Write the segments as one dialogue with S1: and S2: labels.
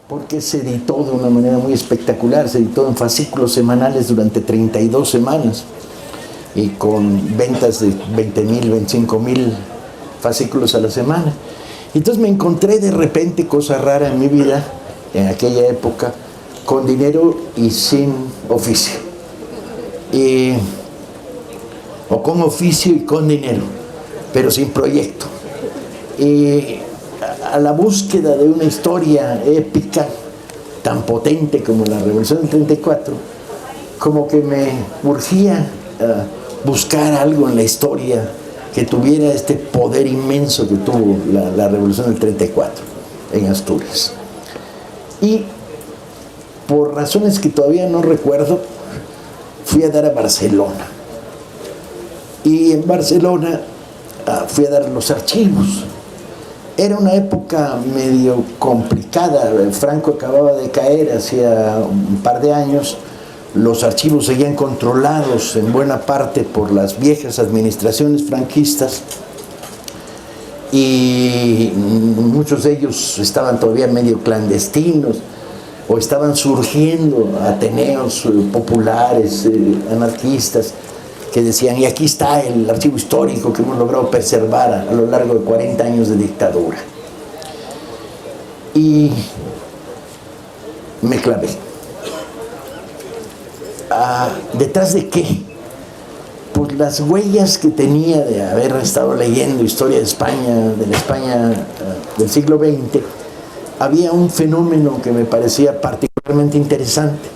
S1: porque se editó de una manera muy espectacular, se editó en fascículos semanales durante 32 semanas y con ventas de 20,000, 25,000 fascículos a la semana. Entonces me encontré de repente, cosa rara en mi vida, en aquella época, con dinero y sin oficio. O con oficio y con dinero, pero sin proyecto. A la búsqueda de una historia épica tan potente como la Revolución del 34, como que me urgía buscar algo en la historia que tuviera este poder inmenso que tuvo la Revolución del 34 en Asturias. Y por razones que todavía no recuerdo, fui a dar a Barcelona. Y en Barcelona fui a dar los archivos. Era una época medio complicada. Franco acababa de caer hacía un par de años. Los archivos seguían controlados en buena parte por las viejas administraciones franquistas y muchos de ellos estaban todavía medio clandestinos o estaban surgiendo ateneos populares, anarquistas, que decían, y aquí está el archivo histórico que hemos logrado preservar a lo largo de 40 años de dictadura. Y me clavé. ¿Detrás de qué? Pues las huellas que tenía de haber estado leyendo historia de España, de la España del siglo XX, había un fenómeno que me parecía particularmente interesante,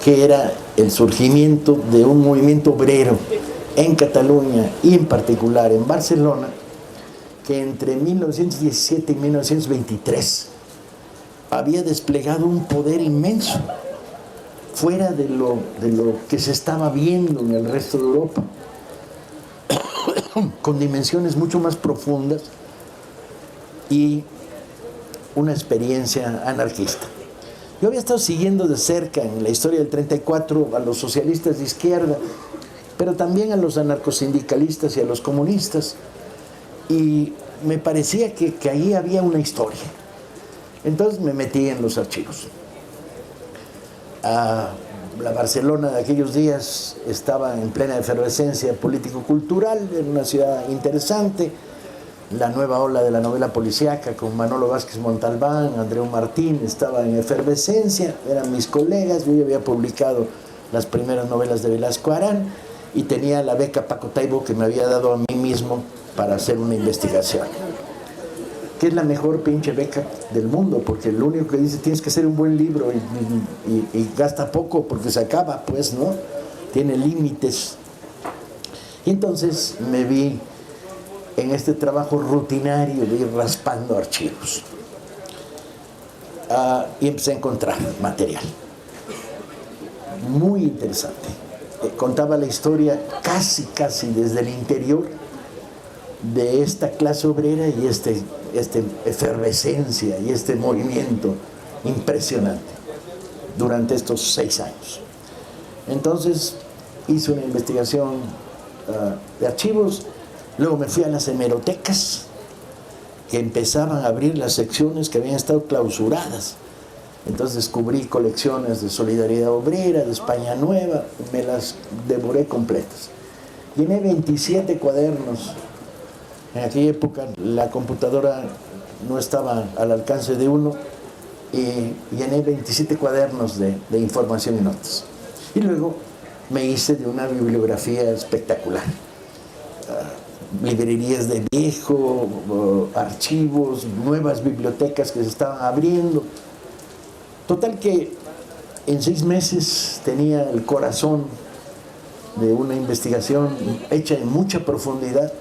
S1: que era el surgimiento de un movimiento obrero en Cataluña y en particular en Barcelona, que entre 1917 y 1923 había desplegado un poder inmenso, fuera de lo que se estaba viendo en el resto de Europa, con dimensiones mucho más profundas y una experiencia anarquista. Yo había estado siguiendo de cerca en la historia del 34 a los socialistas de izquierda, pero también a los anarcosindicalistas y a los comunistas, y me parecía que ahí había una historia. Entonces me metí en los archivos. La Barcelona de aquellos días estaba en plena efervescencia político-cultural, era una ciudad interesante. La nueva ola de la novela policíaca con Manolo Vázquez Montalbán, Andreu Martín, estaba en efervescencia, eran mis colegas. Yo ya había publicado las primeras novelas de Velasco Arán y tenía la beca Paco Taibo que me había dado a mí mismo para hacer una investigación, que es la mejor pinche beca del mundo, porque lo único que dice, tienes que hacer un buen libro y gasta poco porque se acaba, pues, ¿no? Tiene límites. Y entonces me vi en este trabajo rutinario de ir raspando archivos. Y empecé a encontrar material muy interesante. Contaba la historia casi desde el interior de esta clase obrera y esta efervescencia y este movimiento impresionante durante estos 6 años. Entonces hice una investigación de archivos. Luego me fui a las hemerotecas, que empezaban a abrir las secciones que habían estado clausuradas. Entonces descubrí colecciones de Solidaridad Obrera, de España Nueva, me las devoré completas. Llené 27 cuadernos. En aquella época la computadora no estaba al alcance de uno, y llené 27 cuadernos de información y notas. Y luego me hice de una bibliografía espectacular. Librerías de viejo, archivos, nuevas bibliotecas que se estaban abriendo. Total que en 6 meses tenía el corazón de una investigación hecha en mucha profundidad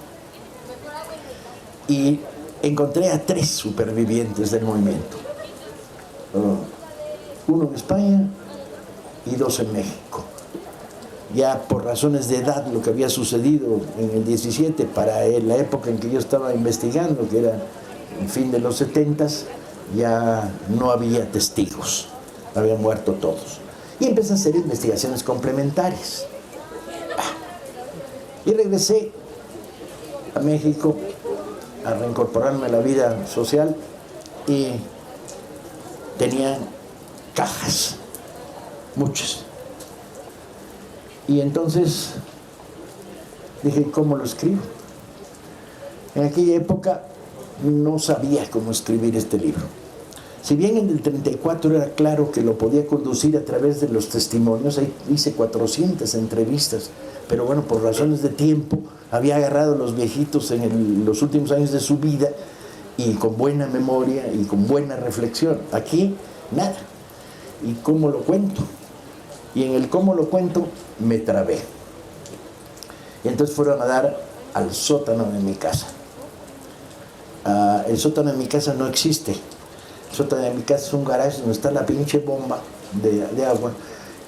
S1: y encontré a 3 supervivientes del movimiento. 1 en España y 2 en México. Ya por razones de edad, lo que había sucedido en el 17, para la época en que yo estaba investigando, que era el fin de los 70s, ya no había testigos, habían muerto todos. Y empecé a hacer investigaciones complementarias. Y regresé a México a reincorporarme a la vida social y tenían cajas, muchas. Y entonces dije, ¿cómo lo escribo? En aquella época no sabía cómo escribir este libro. Si bien en el 34 era claro que lo podía conducir a través de los testimonios, ahí hice 400 entrevistas, pero bueno, por razones de tiempo, había agarrado a los viejitos en los últimos años de su vida y con buena memoria y con buena reflexión. Aquí, nada. ¿Y cómo lo cuento? Y en el cómo lo cuento, me trabé. Y entonces fueron a dar al sótano de mi casa. El sótano de mi casa no existe. El sótano de mi casa es un garaje donde está la pinche bomba de agua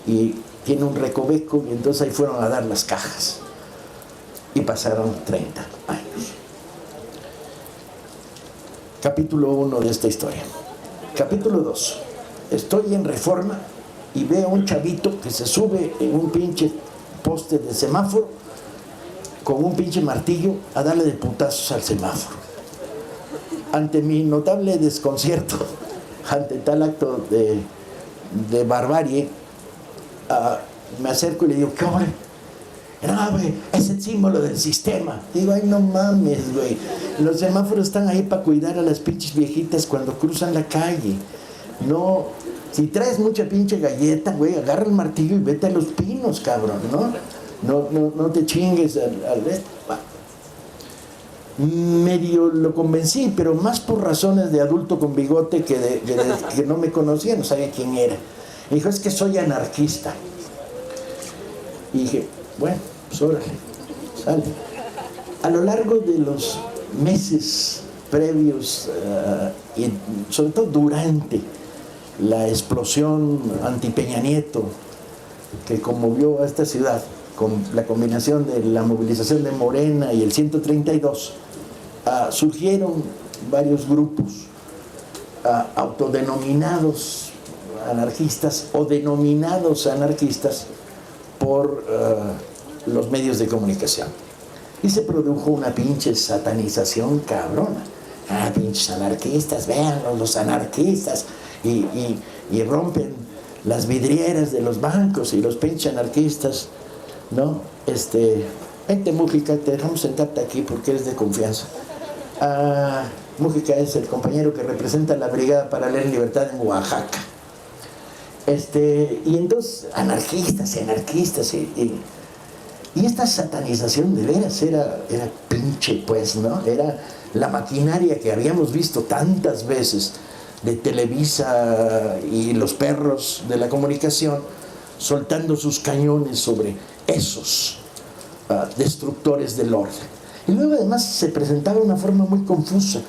S1: y tiene un recoveco, y entonces ahí fueron a dar las cajas. Y pasaron 30 años. Capítulo 1 de esta historia. Capítulo 2. Estoy en Reforma y veo a un chavito que se sube en un pinche poste de semáforo con un pinche martillo a darle de putazos al semáforo. Ante mi notable desconcierto, ante tal acto de barbarie, me acerco y le digo, ¿qué hombre? No, güey, es el símbolo del sistema. Digo, ay, no mames, güey. Los semáforos están ahí para cuidar a las pinches viejitas cuando cruzan la calle. No, si traes mucha pinche galleta, güey, agarra el martillo y vete a Los Pinos, cabrón, ¿no? No te chingues al resto. Medio lo convencí, pero más por razones de adulto con bigote que no me conocía, no sabía quién era. Me dijo, es que soy anarquista. Y dije, bueno, pues órale, sale. A lo largo de los meses previos y sobre todo durante la explosión anti-Peña Nieto que conmovió a esta ciudad, con la combinación de la movilización de Morena y el 132, surgieron varios grupos autodenominados anarquistas o denominados anarquistas por los medios de comunicación. Y se produjo una pinche satanización cabrona. Pinches anarquistas, véanlos, los anarquistas. Y rompen las vidrieras de los bancos y los pinches anarquistas, ¿no? Vente, Mújica, te dejamos sentarte aquí porque eres de confianza. Mújica es el compañero que representa la Brigada Paralela en Libertad en Oaxaca. Y entonces, anarquistas y esta satanización de veras era pinche, pues, ¿no? Era la maquinaria que habíamos visto tantas veces de Televisa y los perros de la comunicación soltando sus cañones sobre esos destructores del orden. Y luego además se presentaba de una forma muy confusa.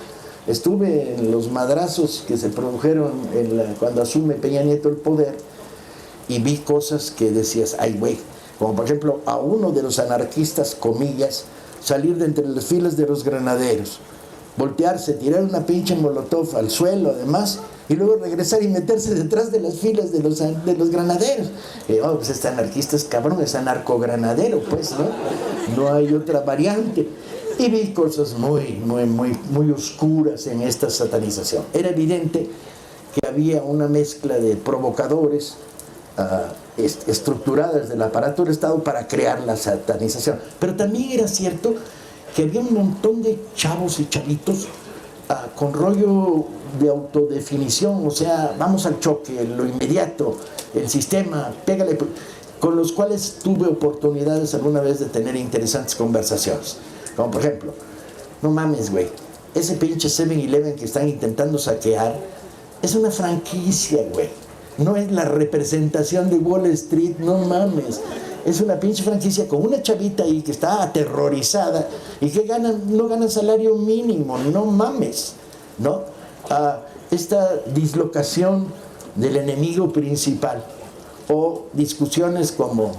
S1: Estuve en los madrazos que se produjeron cuando asume Peña Nieto el poder y vi cosas que decías, ay güey, como por ejemplo a uno de los anarquistas, comillas, salir de entre las filas de los granaderos, voltearse, tirar una pinche molotov al suelo además, y luego regresar y meterse detrás de las filas de los granaderos. Pues este anarquista es cabrón, es anarcogranadero, pues, ¿no? No hay otra variante. Y vi cosas muy oscuras en esta satanización. Era evidente que había una mezcla de provocadores estructuradas del aparato del Estado para crear la satanización. Pero también era cierto que había un montón de chavos y chavitos con rollo de autodefinición, o sea, vamos al choque, lo inmediato, el sistema, pégale, con los cuales tuve oportunidades alguna vez de tener interesantes conversaciones. Como por ejemplo, no mames, güey, ese pinche 7-Eleven que están intentando saquear es una franquicia, güey. No es la representación de Wall Street, no mames. Es una pinche franquicia con una chavita ahí que está aterrorizada y que no gana salario mínimo, no mames, ¿no? Esta dislocación del enemigo principal o discusiones como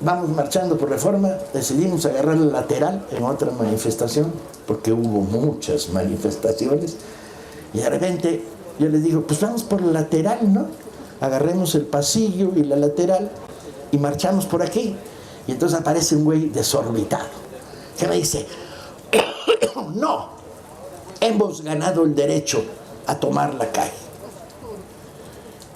S1: vamos marchando por Reforma, decidimos agarrar el lateral en otra manifestación, porque hubo muchas manifestaciones, y de repente yo les digo, pues vamos por el lateral, ¿no? Agarremos el pasillo y la lateral y marchamos por aquí. Y entonces aparece un güey desorbitado que me dice, no, hemos ganado el derecho a tomar la calle.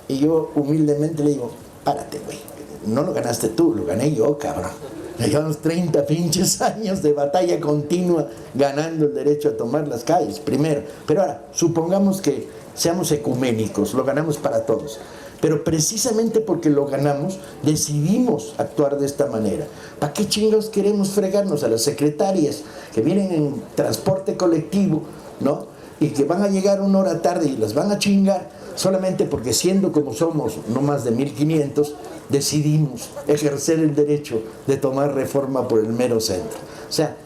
S1: Y yo humildemente le digo, párate, güey, no lo ganaste tú, lo gané yo, cabrón. Llevamos 30 pinches años de batalla continua ganando el derecho a tomar las calles, primero. Pero ahora, supongamos que seamos ecuménicos, lo ganamos para todos. Pero precisamente porque lo ganamos, decidimos actuar de esta manera. ¿Para qué chingados queremos fregarnos a las secretarias que vienen en transporte colectivo, ¿no? Y que van a llegar una hora tarde y las van a chingar solamente porque, siendo como somos, no más de 1500, decidimos ejercer el derecho de tomar Reforma por el mero centro? O sea,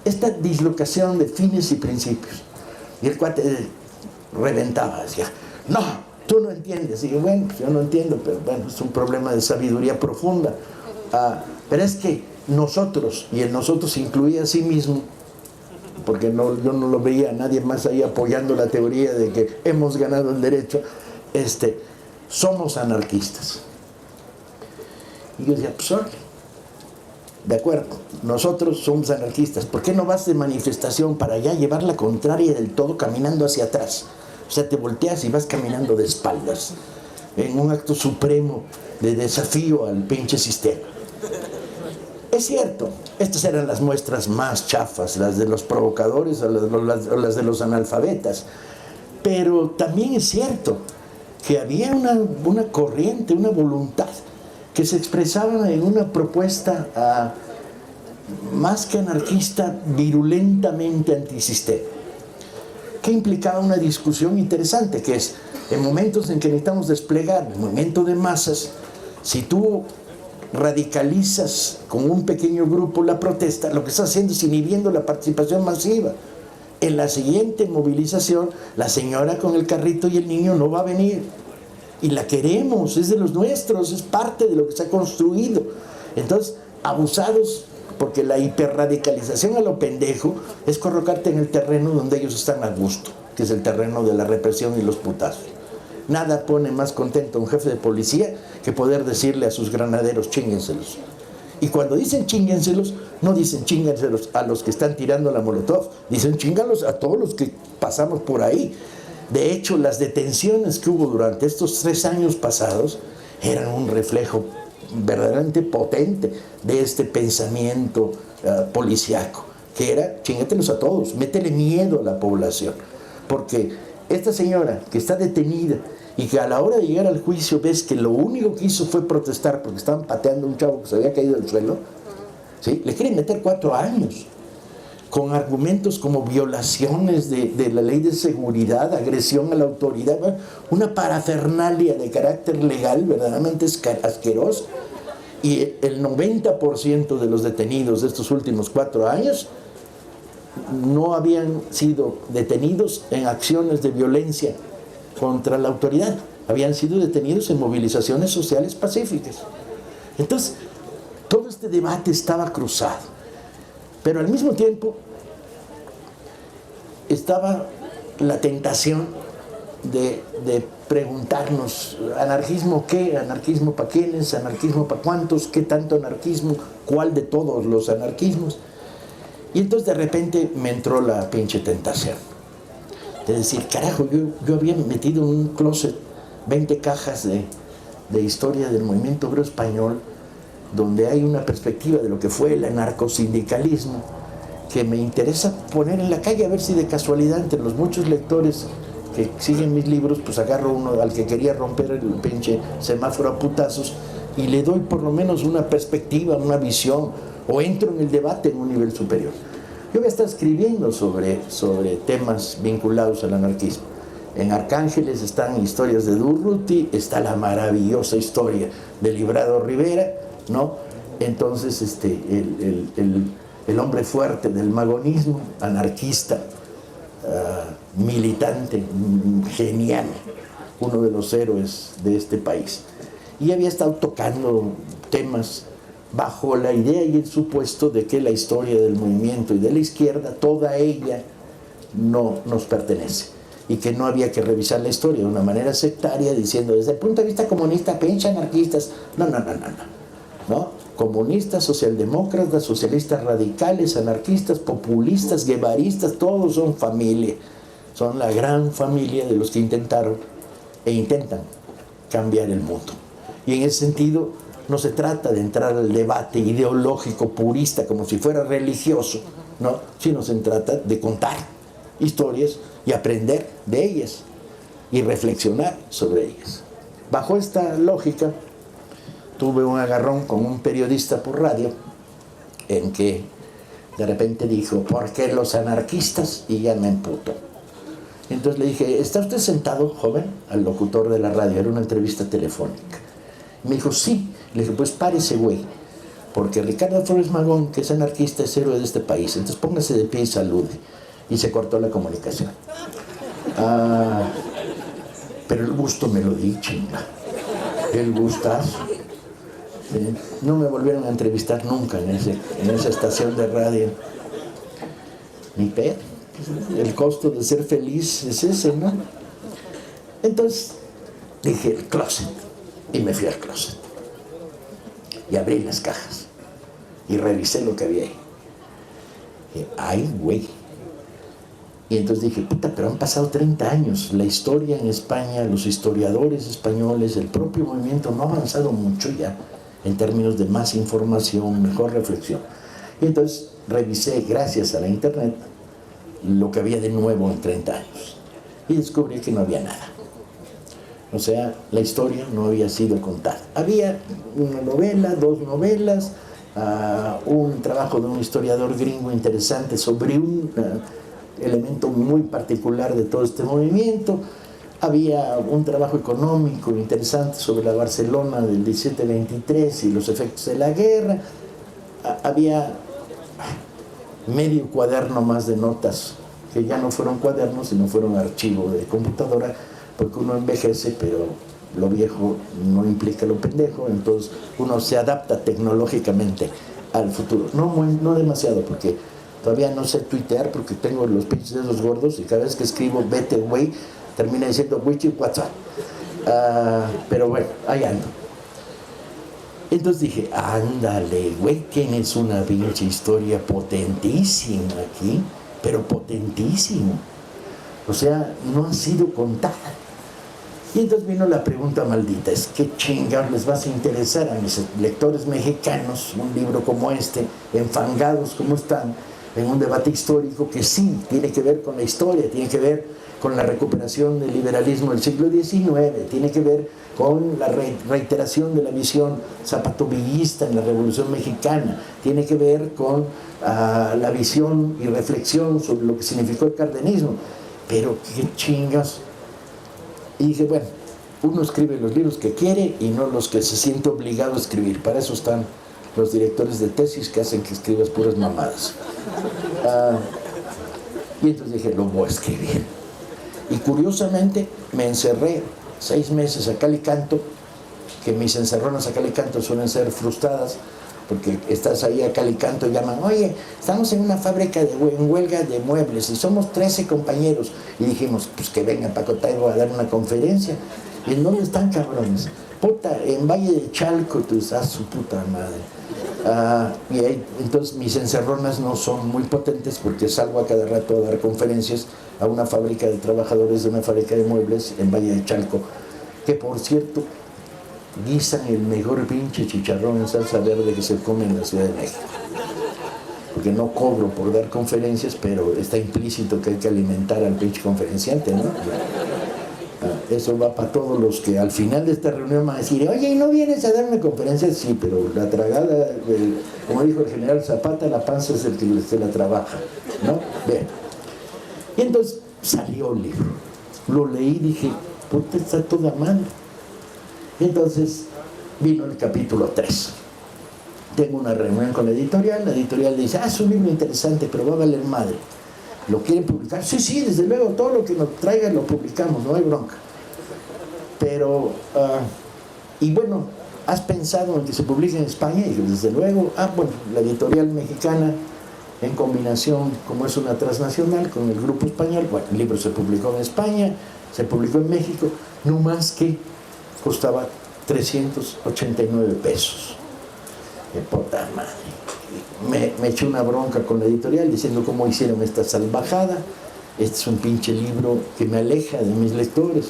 S1: esta dislocación de fines y principios. Y el cuate reventaba, decía, no, tú no entiendes. Y yo, bueno, pues yo no entiendo, pero bueno, es un problema de sabiduría profunda. Pero es que nosotros, y el nosotros incluía a sí mismo, porque yo no lo veía a nadie más ahí apoyando la teoría de que hemos ganado el derecho, somos anarquistas. Y yo decía, pues órale, de acuerdo, nosotros somos anarquistas. ¿Por qué no vas de manifestación para allá, llevar la contraria del todo caminando hacia atrás? O sea, te volteas y vas caminando de espaldas, en un acto supremo de desafío al pinche sistema. Es cierto, estas eran las muestras más chafas, las de los provocadores o las de los analfabetas. Pero también es cierto que había una corriente, una voluntad que se expresaba en una propuesta más que anarquista, virulentamente antisistema, que implicaba una discusión interesante, que es, en momentos en que necesitamos desplegar el movimiento de masas, si tú radicalizas con un pequeño grupo la protesta, lo que estás haciendo es inhibiendo la participación masiva. En la siguiente movilización, la señora con el carrito y el niño no va a venir. Y la queremos, es de los nuestros, es parte de lo que se ha construido. Entonces, abusados, porque la hiperradicalización a lo pendejo es colocarte en el terreno donde ellos están a gusto, que es el terreno de la represión y los putazos. Nada pone más contento a un jefe de policía que poder decirle a sus granaderos, chínghenselos. Y cuando dicen chínghenselos, no dicen chínghenselos a los que están tirando la molotov, dicen chíngalos a todos los que pasamos por ahí. De hecho, las detenciones que hubo durante estos 3 años pasados eran un reflejo verdaderamente potente de este pensamiento policíaco, que era, chíngatelos a todos, métele miedo a la población. Porque esta señora que está detenida y que a la hora de llegar al juicio ves que lo único que hizo fue protestar porque estaban pateando a un chavo que se había caído del suelo, ¿sí? Le quieren meter 4 años. Con argumentos como violaciones de la ley de seguridad, agresión a la autoridad, una parafernalia de carácter legal verdaderamente asquerosa. Y el 90% de los detenidos de estos últimos 4 años no habían sido detenidos en acciones de violencia contra la autoridad, habían sido detenidos en movilizaciones sociales pacíficas. Entonces, todo este debate estaba cruzado. Pero al mismo tiempo estaba la tentación de preguntarnos, ¿anarquismo qué? ¿Anarquismo para quiénes? ¿Anarquismo para cuántos? ¿Qué tanto anarquismo? ¿Cuál de todos los anarquismos? Y entonces de repente me entró la pinche tentación de decir, carajo, yo había metido en un closet 20 cajas de historia del movimiento obrero español, donde hay una perspectiva de lo que fue el anarcosindicalismo que me interesa poner en la calle, a ver si de casualidad entre los muchos lectores que siguen mis libros, pues agarro uno al que quería romper el pinche semáforo a putazos y le doy por lo menos una perspectiva, una visión, o entro en el debate en un nivel superior. Yo voy a estar escribiendo sobre temas vinculados al anarquismo. En Arcángeles están historias de Durruti, está la maravillosa historia de Librado Rivera, ¿no? Entonces el hombre fuerte del magonismo, anarquista, militante, genial, uno de los héroes de este país. Y había estado tocando temas bajo la idea y el supuesto de que la historia del movimiento y de la izquierda, toda ella no nos pertenece, y que no había que revisar la historia de una manera sectaria, diciendo desde el punto de vista comunista, pinche anarquistas. No, comunistas, socialdemócratas, socialistas radicales, anarquistas, populistas, guevaristas, todos son familia, son la gran familia de los que intentaron e intentan cambiar el mundo. Y en ese sentido no se trata de entrar al debate ideológico purista como si fuera religioso, no, sino se trata de contar historias y aprender de ellas y reflexionar sobre ellas. Bajo esta lógica tuve un agarrón con un periodista por radio en que de repente dijo, ¿por qué los anarquistas? Y ya me emputó. Entonces le dije, ¿está usted sentado, joven? Al locutor de la radio, era una entrevista telefónica. Me dijo, sí. Le dije, pues párese, güey, porque Ricardo Flores Magón, que es anarquista, es héroe de este país, entonces póngase de pie y salude. Y se cortó la comunicación. Pero el gusto me lo di, chinga. El gustazo. No me volvieron a entrevistar nunca en esa estación de radio. Ni pedo. El costo de ser feliz es ese, ¿no? Entonces dije, el closet. Y me fui al closet. Y abrí las cajas. Y revisé lo que había ahí. Y, ay, güey. Y entonces dije, puta, pero han pasado 30 años. La historia en España, los historiadores españoles, el propio movimiento no ha avanzado mucho ya en términos de más información, mejor reflexión. Y entonces revisé, gracias a la internet, lo que había de nuevo en 30 años. Y descubrí que no había nada. O sea, la historia no había sido contada. Había una novela, 2 novelas, un trabajo de un historiador gringo interesante sobre un elemento muy particular de todo este movimiento. Había un trabajo económico interesante sobre la Barcelona del 17-23 y los efectos de la guerra. Había medio cuaderno más de notas, que ya no fueron cuadernos, sino fueron archivos de computadora, porque uno envejece, pero lo viejo no implica lo pendejo, entonces uno se adapta tecnológicamente al futuro. No demasiado, porque todavía no sé tuitear, porque tengo los pinches dedos gordos y cada vez que escribo vete güey, termina diciendo wichi WhatsApp. Pero bueno, ahí ando. Entonces dije, ándale, güey, tienes una pinche historia potentísima aquí, pero potentísima. O sea, no ha sido contada. Y entonces vino la pregunta maldita, es ¿qué chingados les vas a interesar a mis lectores mexicanos un libro como este, enfangados como están, en un debate histórico que sí tiene que ver con la historia, tiene que ver con la recuperación del liberalismo del siglo XIX, tiene que ver con la reiteración de la visión zapatovillista en la Revolución Mexicana, tiene que ver con la visión y reflexión sobre lo que significó el cardenismo? Pero qué chingas. Y dije, bueno, uno escribe los libros que quiere y no los que se siente obligado a escribir. Para eso están los directores de tesis que hacen que escribas puras mamadas. Y entonces dije, lo voy a escribir. Y curiosamente me encerré 6 meses a cal y canto, que mis encerronas a cal y canto suelen ser frustradas, porque estás ahí a cal y canto y llaman, oye, estamos en una fábrica en huelga de muebles y somos 13 compañeros. Y dijimos, pues que vengan para Cotaibo a dar una conferencia. ¿Y en dónde están, cabrones? Puta, en Valle de Chalco, tú sabes, su puta madre. Y ahí, entonces mis encerronas no son muy potentes porque salgo a cada rato a dar conferencias a una fábrica de trabajadores de una fábrica de muebles en Valle de Chalco, que por cierto guisan el mejor pinche chicharrón en salsa verde que se come en la Ciudad de México. Porque no cobro por dar conferencias, pero está implícito que hay que alimentar al pinche conferenciante, ¿no? Eso va para todos los que al final de esta reunión van a decir, oye, ¿y no vienes a dar una conferencia? Sí, pero la tragada, como dijo el general Zapata, la panza es el que se la trabaja, ¿no? Bien. Y entonces salió el libro. Lo leí y dije, puta, está toda mal. Y entonces vino el capítulo 3. Tengo una reunión con la editorial dice, es un libro interesante, pero va a valer madre. ¿Lo quieren publicar? Sí, desde luego, todo lo que nos traigan lo publicamos, no hay bronca. Pero, y bueno, ¿has pensado en que se publique en España? Y desde luego, bueno, la editorial mexicana, en combinación, como es una transnacional, con el grupo español, bueno, el libro se publicó en España, se publicó en México, no más que costaba 389 pesos. De puta madre. Me eché una bronca con la editorial diciendo cómo hicieron esta salvajada. este es un pinche libro que me aleja de mis lectores.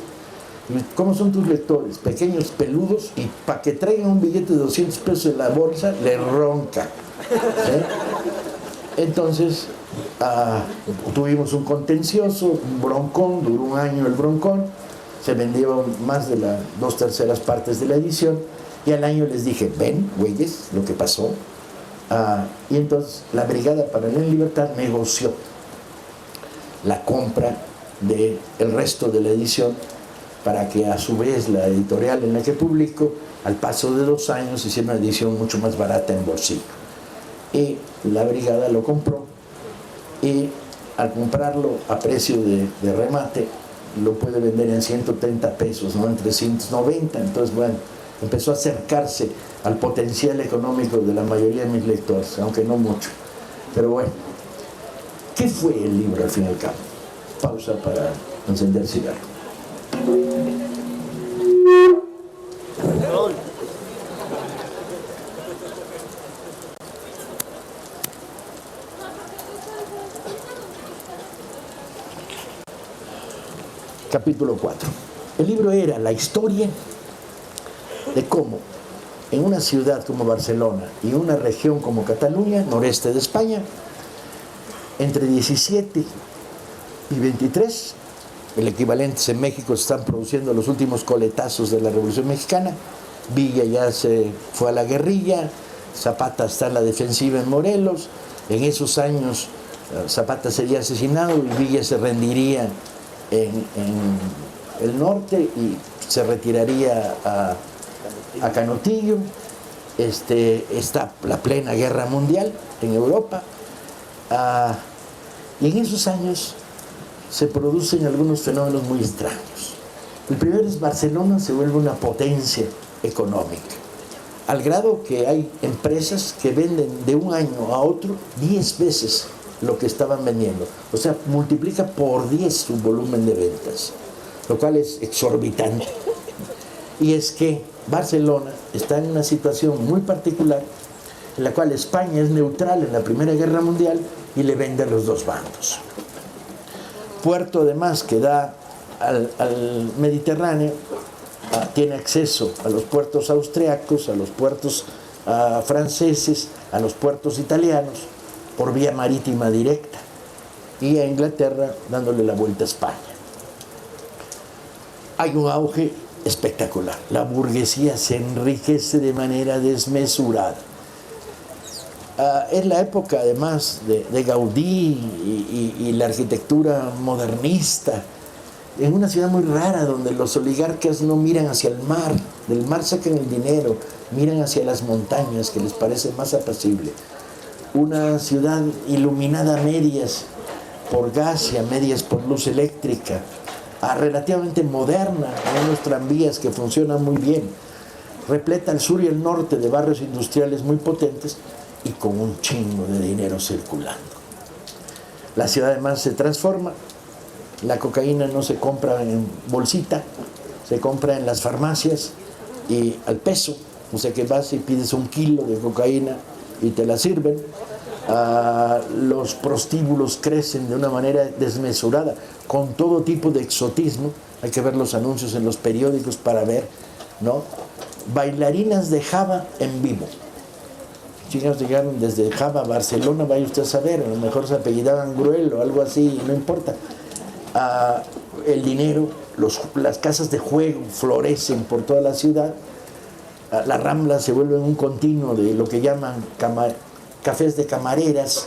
S1: ¿Cómo son tus lectores? Pequeños, peludos, y para que traigan un billete de 200 pesos en la bolsa, le ronca. Entonces, tuvimos un contencioso, un broncón, duró un año el broncón, se vendieron más de las 2/3 partes de la edición, y al año les dije, ven, güeyes, lo que pasó. Y entonces la Brigada Paralela en Libertad negoció la compra del resto de la edición para que a su vez la editorial en la que publico, al paso de 2 años, hiciera una edición mucho más barata en bolsillo. Y la Brigada lo compró, y al comprarlo a precio de remate, lo puede vender en 130 pesos, no en 390. Entonces, bueno, empezó a acercarse al potencial económico de la mayoría de mis lectores, aunque no mucho. Pero bueno, ¿qué fue el libro al fin y al cabo? Pausa para encender cigarro. Capítulo 4. El libro era la historia de cómo en una ciudad como Barcelona y una región como Cataluña, noreste de España, entre 17 y 23, el equivalente en México, se están produciendo los últimos coletazos de la Revolución Mexicana. Villa ya se fue a la guerrilla, Zapata está en la defensiva en Morelos. En esos años Zapata sería asesinado y Villa se rendiría en el norte y se retiraría a Canotillo. Está la plena guerra mundial en Europa, y en esos años se producen algunos fenómenos muy extraños. El primero es Barcelona se vuelve una potencia económica, al grado que hay empresas que venden de un año a otro 10 veces lo que estaban vendiendo. O sea, multiplica por 10 su volumen de ventas, lo cual es exorbitante. Y es que Barcelona está en una situación muy particular en la cual España es neutral en la Primera Guerra Mundial y le vende a los dos bandos. Puerto, además, que da al Mediterráneo, tiene acceso a los puertos austriacos, a los puertos franceses, a los puertos italianos, por vía marítima directa, y a Inglaterra dándole la vuelta a España. Hay un auge espectacular. La burguesía se enriquece de manera desmesurada. Es la época, además, de Gaudí y la arquitectura modernista, en una ciudad muy rara donde los oligarcas no miran hacia el mar, del mar sacan el dinero, miran hacia las montañas, que les parece más apacible. Una ciudad iluminada a medias por gas y a medias por luz eléctrica, relativamente moderna, con unos tranvías que funcionan muy bien, repleta al sur y el norte de barrios industriales muy potentes y con un chingo de dinero circulando. La ciudad además se transforma. La cocaína no se compra en bolsita, se compra en las farmacias y al peso. O sea que vas y pides 1 kilo de cocaína y te la sirven. Los prostíbulos crecen de una manera desmesurada, con todo tipo de exotismo. Hay que ver los anuncios en los periódicos para ver, ¿no? Bailarinas de Java en vivo. Chicas llegaron desde Java a Barcelona, vaya usted a saber, a lo mejor se apellidaban Gruel o algo así, no importa. El dinero, las casas de juego florecen por toda la ciudad. La Rambla se vuelve un continuo de lo que llaman cafés de camareras,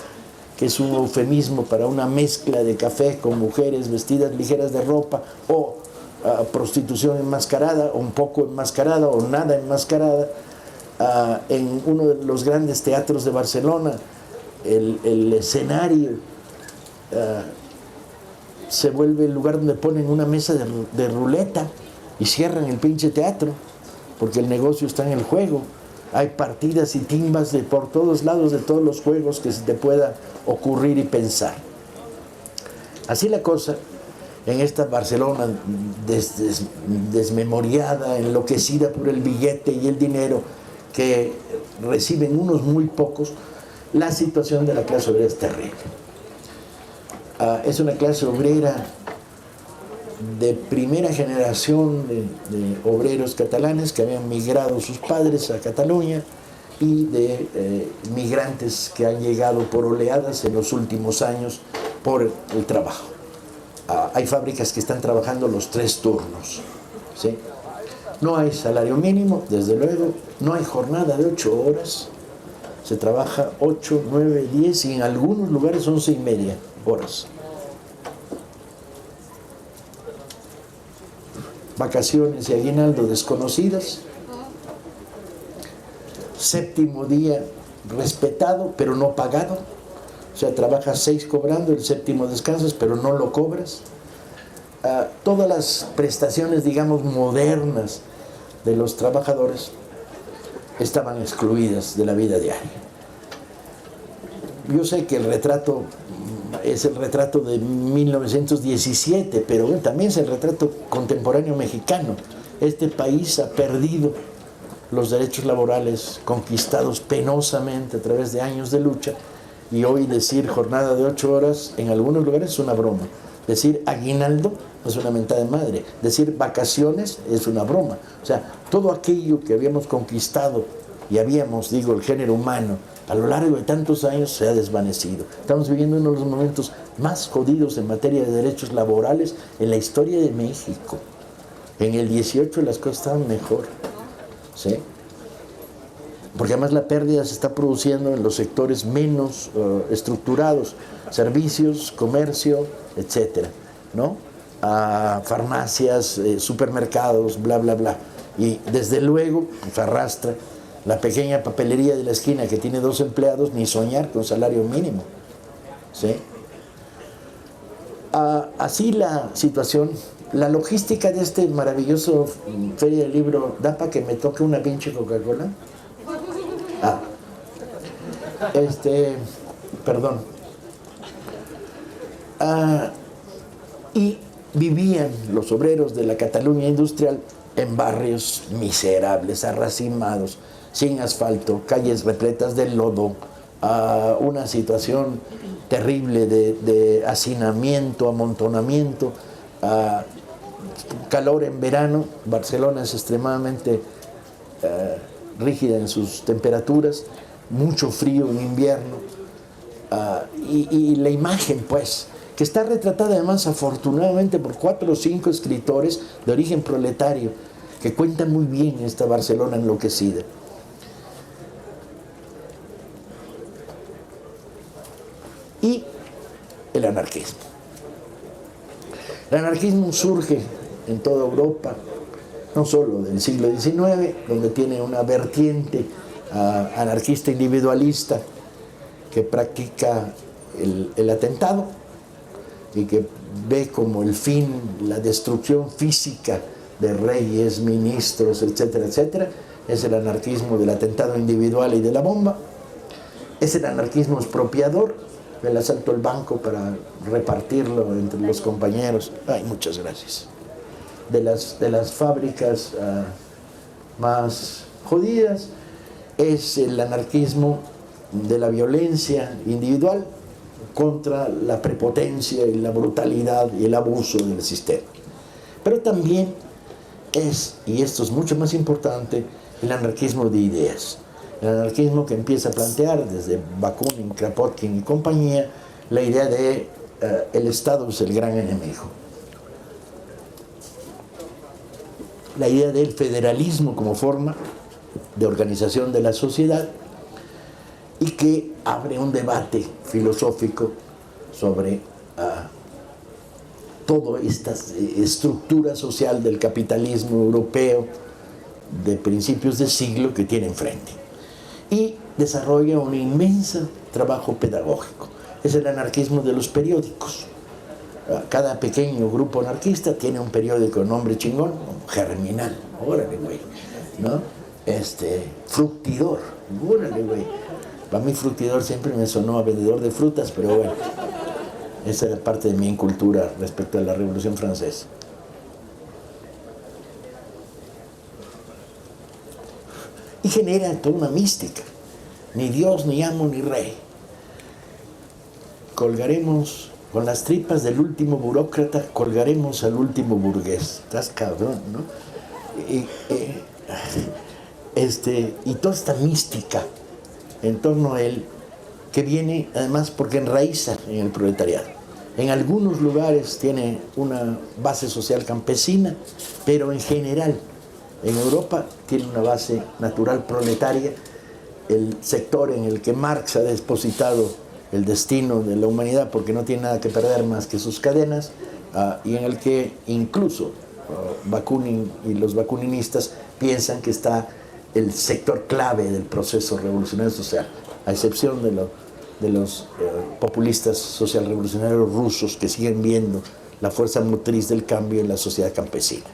S1: que es un eufemismo para una mezcla de café con mujeres vestidas ligeras de ropa, o prostitución enmascarada, o un poco enmascarada, o nada enmascarada. En uno de los grandes teatros de Barcelona, el escenario se vuelve el lugar donde ponen una mesa de ruleta y cierran el pinche teatro, porque el negocio está en el juego. Hay partidas y timbas por todos lados de todos los juegos que se te pueda ocurrir y pensar. Así la cosa en esta Barcelona desmemoriada, enloquecida por el billete y el dinero que reciben unos muy pocos. La situación de la clase obrera es terrible. Es una clase obrera de primera generación de obreros catalanes que habían migrado sus padres a Cataluña y de migrantes que han llegado por oleadas en los últimos años por el trabajo. Hay fábricas que están trabajando los 3 turnos, ¿sí? No hay salario mínimo, desde luego, no hay jornada de 8 horas, se trabaja 8, 9, 10 y en algunos lugares 11:30 horas. Vacaciones y aguinaldo desconocidas. Séptimo día respetado, pero no pagado. O sea, trabajas 6 cobrando, el séptimo descansas, pero no lo cobras. Todas las prestaciones, digamos, modernas de los trabajadores estaban excluidas de la vida diaria. Yo sé que el retrato es el retrato de 1917, pero bueno, también es el retrato contemporáneo mexicano. Este país ha perdido los derechos laborales conquistados penosamente a través de años de lucha, y hoy decir jornada de 8 horas en algunos lugares es una broma. Decir aguinaldo es una mentada de madre. Decir vacaciones es una broma. O sea, todo aquello que habíamos conquistado y habíamos, digo, el género humano, a lo largo de tantos años se ha desvanecido. Estamos viviendo uno de los momentos más jodidos en materia de derechos laborales en la historia de México. En el 18 las cosas estaban mejor, ¿sí? Porque además la pérdida se está produciendo en los sectores menos estructurados, servicios, comercio, etcétera, ¿no? Farmacias, supermercados, bla, bla, bla. Y desde luego pues, arrastra la pequeña papelería de la esquina que tiene 2 empleados, ni soñar con salario mínimo, ¿sí? Así la situación, la logística de este maravilloso Feria del Libro, ¿da para que me toque una pinche Coca-Cola? Perdón. Y vivían los obreros de la Cataluña industrial en barrios miserables, arracimados, sin asfalto, calles repletas de lodo, una situación terrible de hacinamiento, amontonamiento, calor en verano. Barcelona es extremadamente rígida en sus temperaturas, mucho frío en invierno, y la imagen, pues, que está retratada además afortunadamente por 4 o 5 escritores de origen proletario que cuentan muy bien esta Barcelona enloquecida. Y el anarquismo. El anarquismo surge en toda Europa, no solo del siglo XIX, donde tiene una vertiente anarquista individualista que practica el atentado y que ve como el fin la destrucción física de reyes, ministros, etcétera, etcétera. Es el anarquismo del atentado individual y de la bomba. Es el anarquismo expropiador, el asalto al banco para repartirlo entre los compañeros. Ay, muchas gracias. De las fábricas más jodidas. Es el anarquismo de la violencia individual contra la prepotencia y la brutalidad y el abuso del sistema. Pero también es, y esto es mucho más importante, el anarquismo de ideas. El anarquismo que empieza a plantear desde Bakunin, Kropotkin y compañía la idea de el Estado es el gran enemigo. La idea del federalismo como forma de organización de la sociedad, y que abre un debate filosófico sobre toda esta estructura social del capitalismo europeo de principios de siglo que tiene enfrente. Y desarrolla un inmenso trabajo pedagógico. Es el anarquismo de los periódicos. Cada pequeño grupo anarquista tiene un periódico de nombre chingón, Germinal, órale güey, ¿no? Fructidor, órale güey. Para mí Fructidor siempre me sonó a vendedor de frutas, pero bueno, esa era parte de mi incultura respecto a la Revolución Francesa. Y genera toda una mística. Ni Dios, ni amo, ni rey. Colgaremos con las tripas del último burócrata colgaremos al último burgués. Estás cabrón, ¿no? Y toda esta mística en torno a él, que viene además porque enraiza en el proletariado. En algunos lugares tiene una base social campesina, pero en general en Europa tiene una base natural proletaria, el sector en el que Marx ha depositado el destino de la humanidad porque no tiene nada que perder más que sus cadenas, y en el que incluso Bakunin y los bakuninistas piensan que está el sector clave del proceso revolucionario social, a excepción de los populistas social revolucionarios rusos, que siguen viendo la fuerza motriz del cambio en la sociedad campesina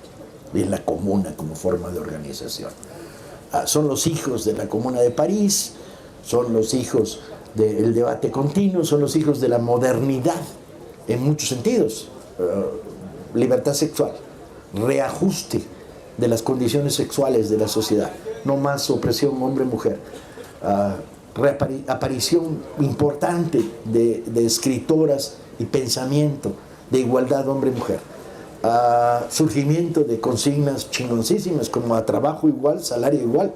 S1: y en la comuna como forma de organización. Son los hijos de la Comuna de París, son los hijos del debate continuo, son los hijos de la modernidad en muchos sentidos. Libertad sexual, reajuste de las condiciones sexuales de la sociedad, no más opresión hombre-mujer, aparición importante de escritoras y pensamiento de igualdad hombre-mujer, surgimiento de consignas chingoncísimas como a trabajo igual, salario igual.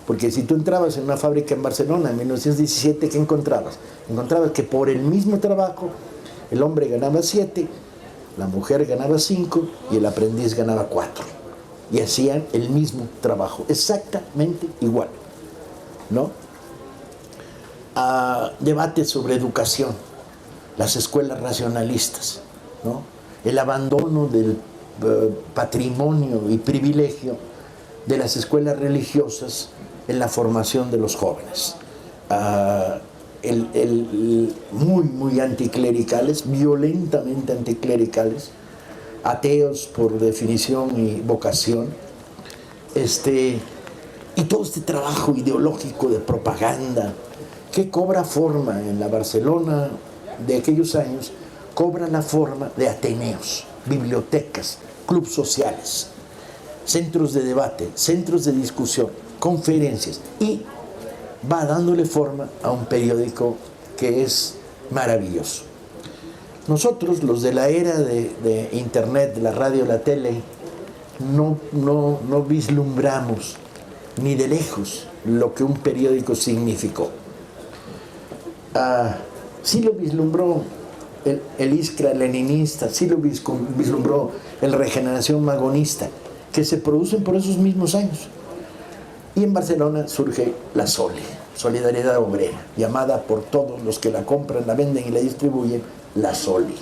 S1: Porque si tú entrabas en una fábrica en Barcelona en 1917, ¿qué encontrabas? Encontrabas que por el mismo trabajo el hombre ganaba 7, la mujer ganaba 5 y el aprendiz ganaba 4. Y hacían el mismo trabajo, exactamente igual, ¿no? Debates sobre educación, las escuelas racionalistas, ¿no? El abandono del patrimonio y privilegio de las escuelas religiosas en la formación de los jóvenes, muy anticlericales, violentamente anticlericales, ateos por definición y vocación, y todo este trabajo ideológico de propaganda que cobra forma en la Barcelona de aquellos años, cobra la forma de ateneos, bibliotecas, clubes sociales, centros de debate, centros de discusión, conferencias, y va dándole forma a un periódico que es maravilloso. Nosotros, los de la era de internet, de la radio, la tele, no vislumbramos ni de lejos lo que un periódico significó. Sí lo vislumbró el Iskra leninista, sí lo vislumbró el Regeneración Magonista, que se producen por esos mismos años. Y en Barcelona surge la SOLE, Solidaridad Obrera, llamada por todos los que la compran, la venden y la distribuyen, la SOLE.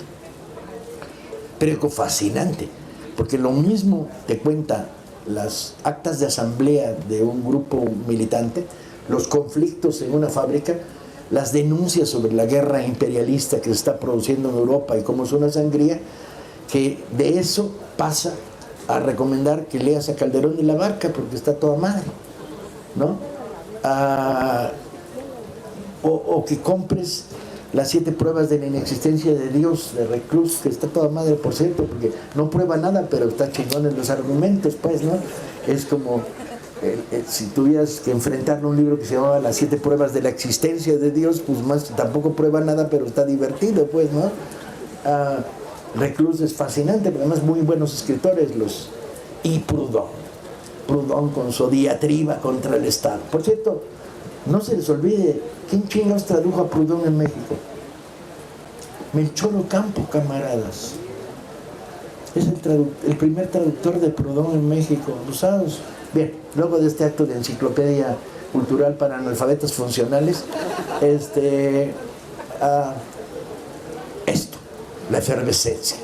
S1: Periódico fascinante, porque lo mismo te cuenta las actas de asamblea de un grupo militante, los conflictos en una fábrica, las denuncias sobre la guerra imperialista que se está produciendo en Europa y cómo es una sangría, que de eso pasa a recomendar que leas a Calderón y la Barca porque está toda madre, ¿no? O que compres las 7 pruebas de la inexistencia de Dios de Reclus, que está toda madre, por cierto, porque no prueba nada, pero está chingón en los argumentos, pues, ¿no? Es como si tuvieras que enfrentar un libro que se llamaba Las 7 pruebas de la existencia de Dios, pues más tampoco prueba nada, pero está divertido, pues, ¿no? Reclus es fascinante, pero además muy buenos escritores, y Proudhon con su diatriba contra el Estado. Por cierto, no se les olvide, ¿quién chingados tradujo a Proudhon en México? Melchor Ocampo, camaradas. Es el primer traductor de Proudhon en México, usados. Bien, luego de este acto de enciclopedia cultural para analfabetos funcionales, la efervescencia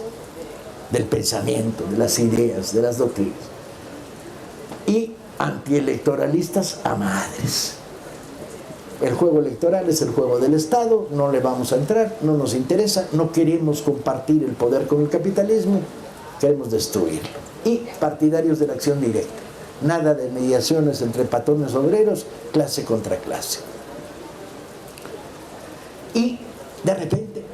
S1: del pensamiento, de las ideas, de las doctrinas. Y antielectoralistas a madres. El juego electoral es el juego del Estado, no le vamos a entrar, no nos interesa, no queremos compartir el poder con el capitalismo, queremos destruirlo. Y partidarios de la acción directa. Nada de mediaciones entre patrones obreros, clase contra clase. Y de repente,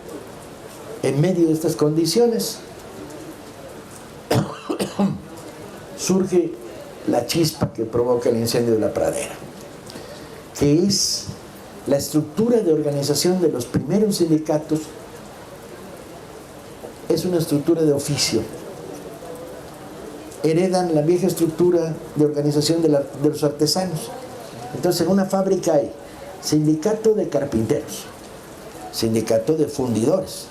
S1: en medio de estas condiciones, surge la chispa que provoca el incendio de la pradera, que es la estructura de organización de los primeros sindicatos es una estructura de oficio. Heredan la vieja estructura de organización de los artesanos. Entonces, en una fábrica hay sindicato de carpinteros, sindicato de fundidores,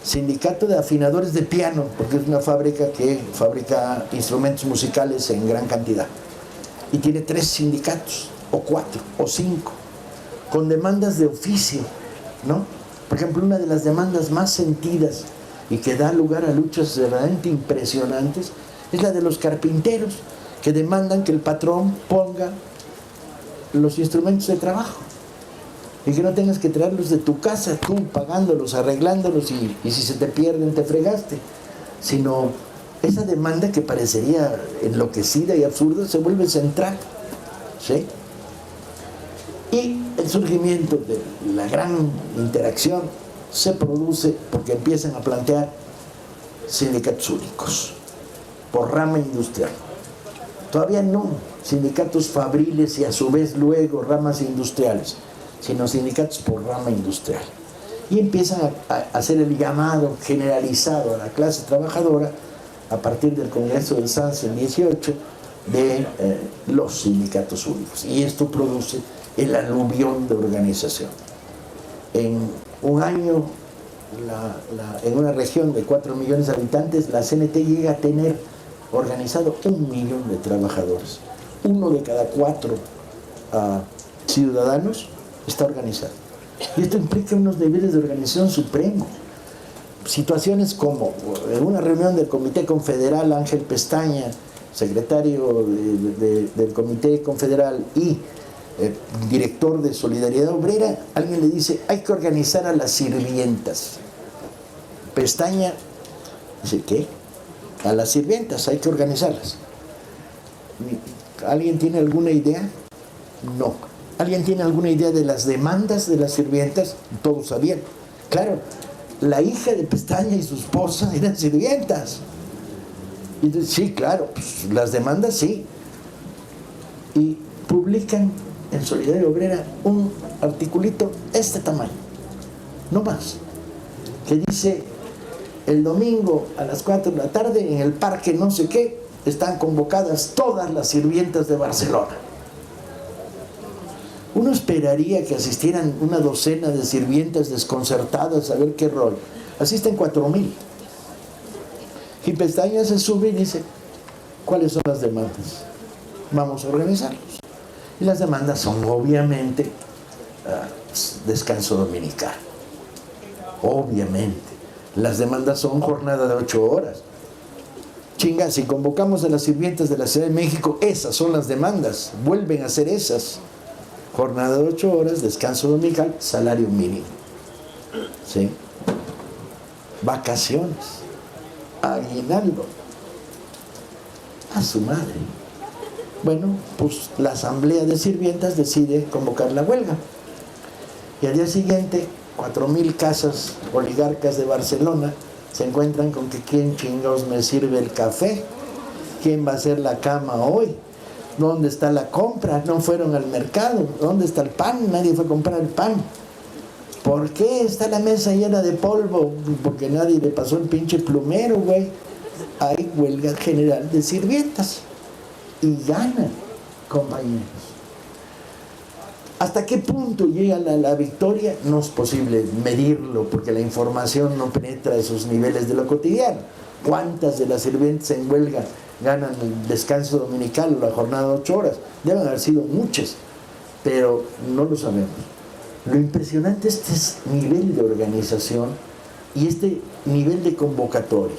S1: sindicato de afinadores de piano, porque es una fábrica que fabrica instrumentos musicales en gran cantidad. Y tiene 3 sindicatos, o 4, o 5, con demandas de oficio, ¿no? Por ejemplo, una de las demandas más sentidas y que da lugar a luchas verdaderamente impresionantes es la de los carpinteros, que demandan que el patrón ponga los instrumentos de trabajo y que no tengas que traerlos de tu casa, tú pagándolos, arreglándolos y si se te pierden te fregaste. Sino esa demanda que parecería enloquecida y absurda se vuelve central, ¿sí? Y el surgimiento de la gran interacción se produce porque empiezan a plantear sindicatos únicos por rama industrial. Todavía no sindicatos fabriles y a su vez luego ramas industriales, sino sindicatos por rama industrial. Y empiezan a hacer el llamado generalizado a la clase trabajadora a partir del Congreso del SANS en 18 de los sindicatos únicos. Y esto produce el aluvión de organización. En un año, en una región de 4 millones de habitantes, la CNT llega a tener organizado 1 millón de trabajadores. 1 de cada 4 ciudadanos está organizado. Y esto implica unos niveles de organización supremos. Situaciones como en una reunión del Comité Confederal, Ángel Pestaña, secretario del Comité Confederal y director de Solidaridad Obrera, alguien le dice: hay que organizar a las sirvientas. Pestaña dice: ¿qué? A las sirvientas hay que organizarlas. ¿Alguien tiene alguna idea? No. ¿Alguien tiene alguna idea de las demandas de las sirvientas? Todos sabían. Claro, la hija de Pestaña y su esposa eran sirvientas. Y entonces, sí, claro, pues, las demandas sí. Y publican en Solidaridad Obrera un articulito este tamaño, no más, que dice: el domingo a las 4 de la tarde en el parque no sé qué están convocadas todas las sirvientas de Barcelona. Uno esperaría que asistieran una docena de sirvientas desconcertadas a ver qué rol. Asisten 4,000. Y Pestaña se sube y dice: ¿cuáles son las demandas? Vamos a organizarlos. Y las demandas son obviamente descanso dominical. Obviamente. Las demandas son jornada de 8 horas. Chinga, si convocamos a las sirvientas de la Ciudad de México, esas son las demandas. Vuelven a ser esas. Jornada de 8 horas, descanso dominical, salario mínimo. ¿Sí? Vacaciones. Aguinaldo. A su madre. Bueno, pues la asamblea de sirvientas decide convocar la huelga. Y al día siguiente, 4,000 casas oligarcas de Barcelona se encuentran con que ¿quién chingados me sirve el café? ¿Quién va a hacer la cama hoy? ¿Dónde está la compra? No fueron al mercado. ¿Dónde está el pan? Nadie fue a comprar el pan. ¿Por qué está la mesa llena de polvo? Porque nadie le pasó el pinche plumero, güey. Hay huelga general de sirvientas. Y ganan, compañeros. ¿Hasta qué punto llega la victoria? No es posible medirlo porque la información no penetra esos niveles de lo cotidiano. ¿Cuántas de las sirvientas en huelga ganan el descanso dominical o la jornada de 8 horas? Deben haber sido muchas, pero no lo sabemos. Lo impresionante es este nivel de organización y este nivel de convocatoria.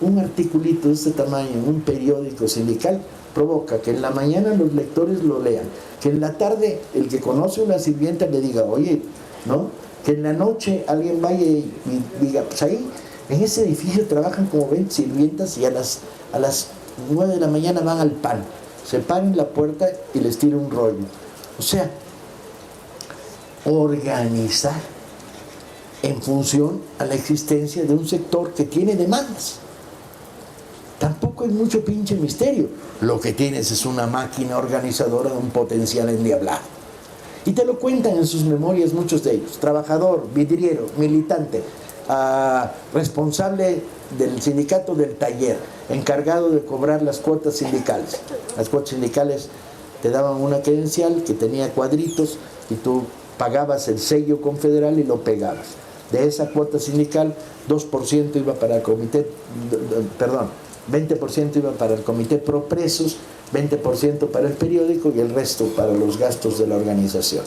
S1: Un articulito de este tamaño en un periódico sindical provoca que en la mañana los lectores lo lean, que en la tarde el que conoce a una sirvienta le diga: oye, ¿no? Que en la noche alguien vaya y diga: pues ahí en ese edificio trabajan como 20 sirvientas y a las 9 de la mañana van al pan, se paran en la puerta y les tira un rollo. O sea, organizar en función a la existencia de un sector que tiene demandas. Tampoco hay mucho pinche misterio. Lo que tienes es una máquina organizadora de un potencial endiablado. Y te lo cuentan en sus memorias muchos de ellos. Trabajador, vidriero, militante. responsable del sindicato del taller, encargado de cobrar las cuotas sindicales. Las cuotas sindicales te daban una credencial que tenía cuadritos y tú pagabas el sello confederal y lo pegabas. De esa cuota sindical, 2% iba para el comité, perdón, 20% iba para el comité pro presos, 20% para el periódico y el resto para los gastos de la organización.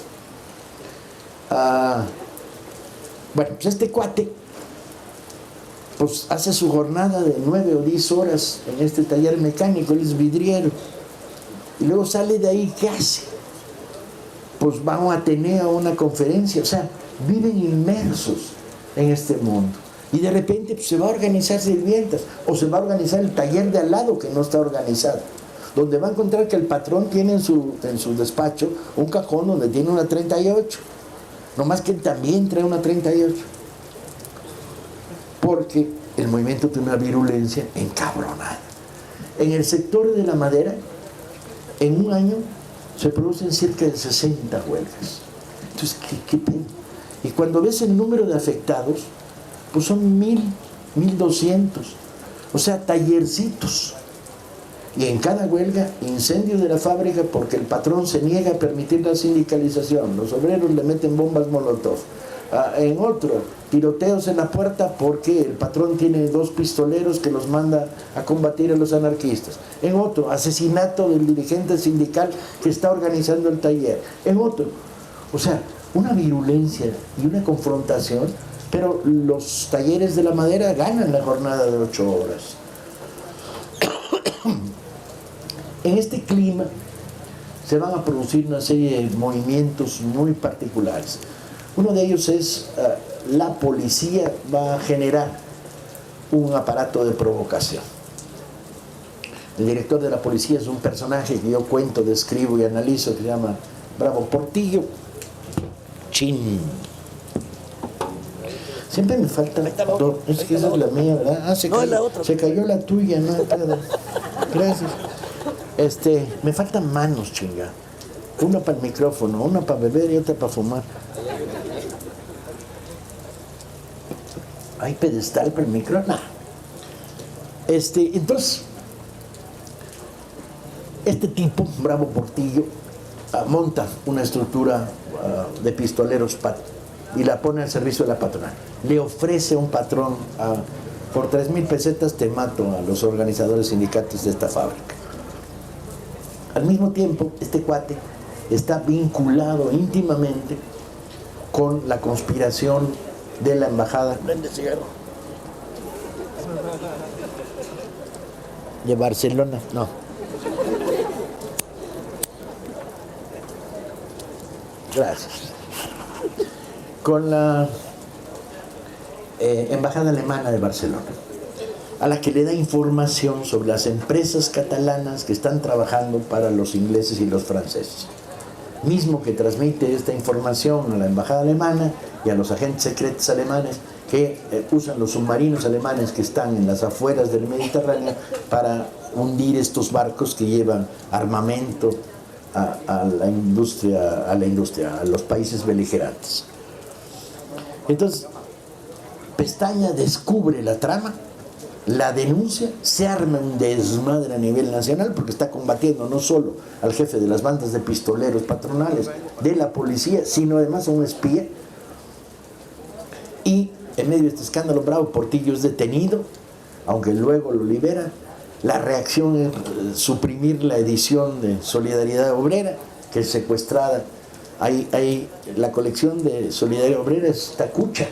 S1: Bueno, pues este cuate pues hace su jornada de 9 o 10 horas en este taller mecánico, él es vidriero, y luego sale de ahí, ¿qué hace? Pues va a un Ateneo, a una conferencia, o sea, viven inmersos en este mundo. Y de repente pues, se va a organizar sirvientas, o se va a organizar el taller de al lado que no está organizado, donde va a encontrar que el patrón tiene en su despacho un cajón donde tiene una 38, nomás que él también trae una 38, porque el movimiento tiene una virulencia encabronada. En el sector de la madera, en un año se producen cerca de 60 huelgas. Entonces, ¿qué pena? Y cuando ves el número de afectados, pues son 1000, 1200, o sea, tallercitos. Y en cada huelga, incendio de la fábrica porque el patrón se niega a permitir la sindicalización, los obreros le meten bombas molotov. En otro, tiroteos en la puerta porque el patrón tiene 2 pistoleros que los manda a combatir a los anarquistas. En otro, asesinato del dirigente sindical que está organizando el taller. En otro, o sea, una virulencia y una confrontación, pero los talleres de la madera ganan la jornada de 8 horas. En este clima se van a producir una serie de movimientos muy particulares. Uno de ellos es la policía va a generar un aparato de provocación. El director de la policía es un personaje que yo cuento, describo y analizo, que se llama Bravo Portillo. Chin. Siempre me falta dos. Es que esa es la mía, ¿verdad? Se cayó la tuya, ¿no? Gracias. Me faltan manos, chinga. Una para el micrófono, una para beber y otra para fumar. ¿Hay pedestal para el micrófono? Entonces, este tipo, Bravo Portillo, monta una estructura de pistoleros y la pone al servicio de la patronal. Le ofrece a un patrón, por 3,000 pesetas te mato a los organizadores sindicatos de esta fábrica. Al mismo tiempo, este cuate está vinculado íntimamente con la conspiración de la embajada. Vende cigarro. ¿De Barcelona? No. Gracias. Con la embajada alemana de Barcelona, a la que le da información sobre las empresas catalanas que están trabajando para los ingleses y los franceses. Mismo que transmite esta información a la embajada alemana y a los agentes secretos alemanes que usan los submarinos alemanes que están en las afueras del Mediterráneo para hundir estos barcos que llevan armamento a los países beligerantes. Entonces, Pestaña descubre la trama, la denuncia, se arma un desmadre a nivel nacional porque está combatiendo no solo al jefe de las bandas de pistoleros patronales de la policía, sino además a un espía. Y en medio de este escándalo, Bravo Portillo es detenido, aunque luego lo libera. La reacción es suprimir la edición de Solidaridad Obrera, que es secuestrada. Hay la colección de Solidaridad Obrera es tacucha.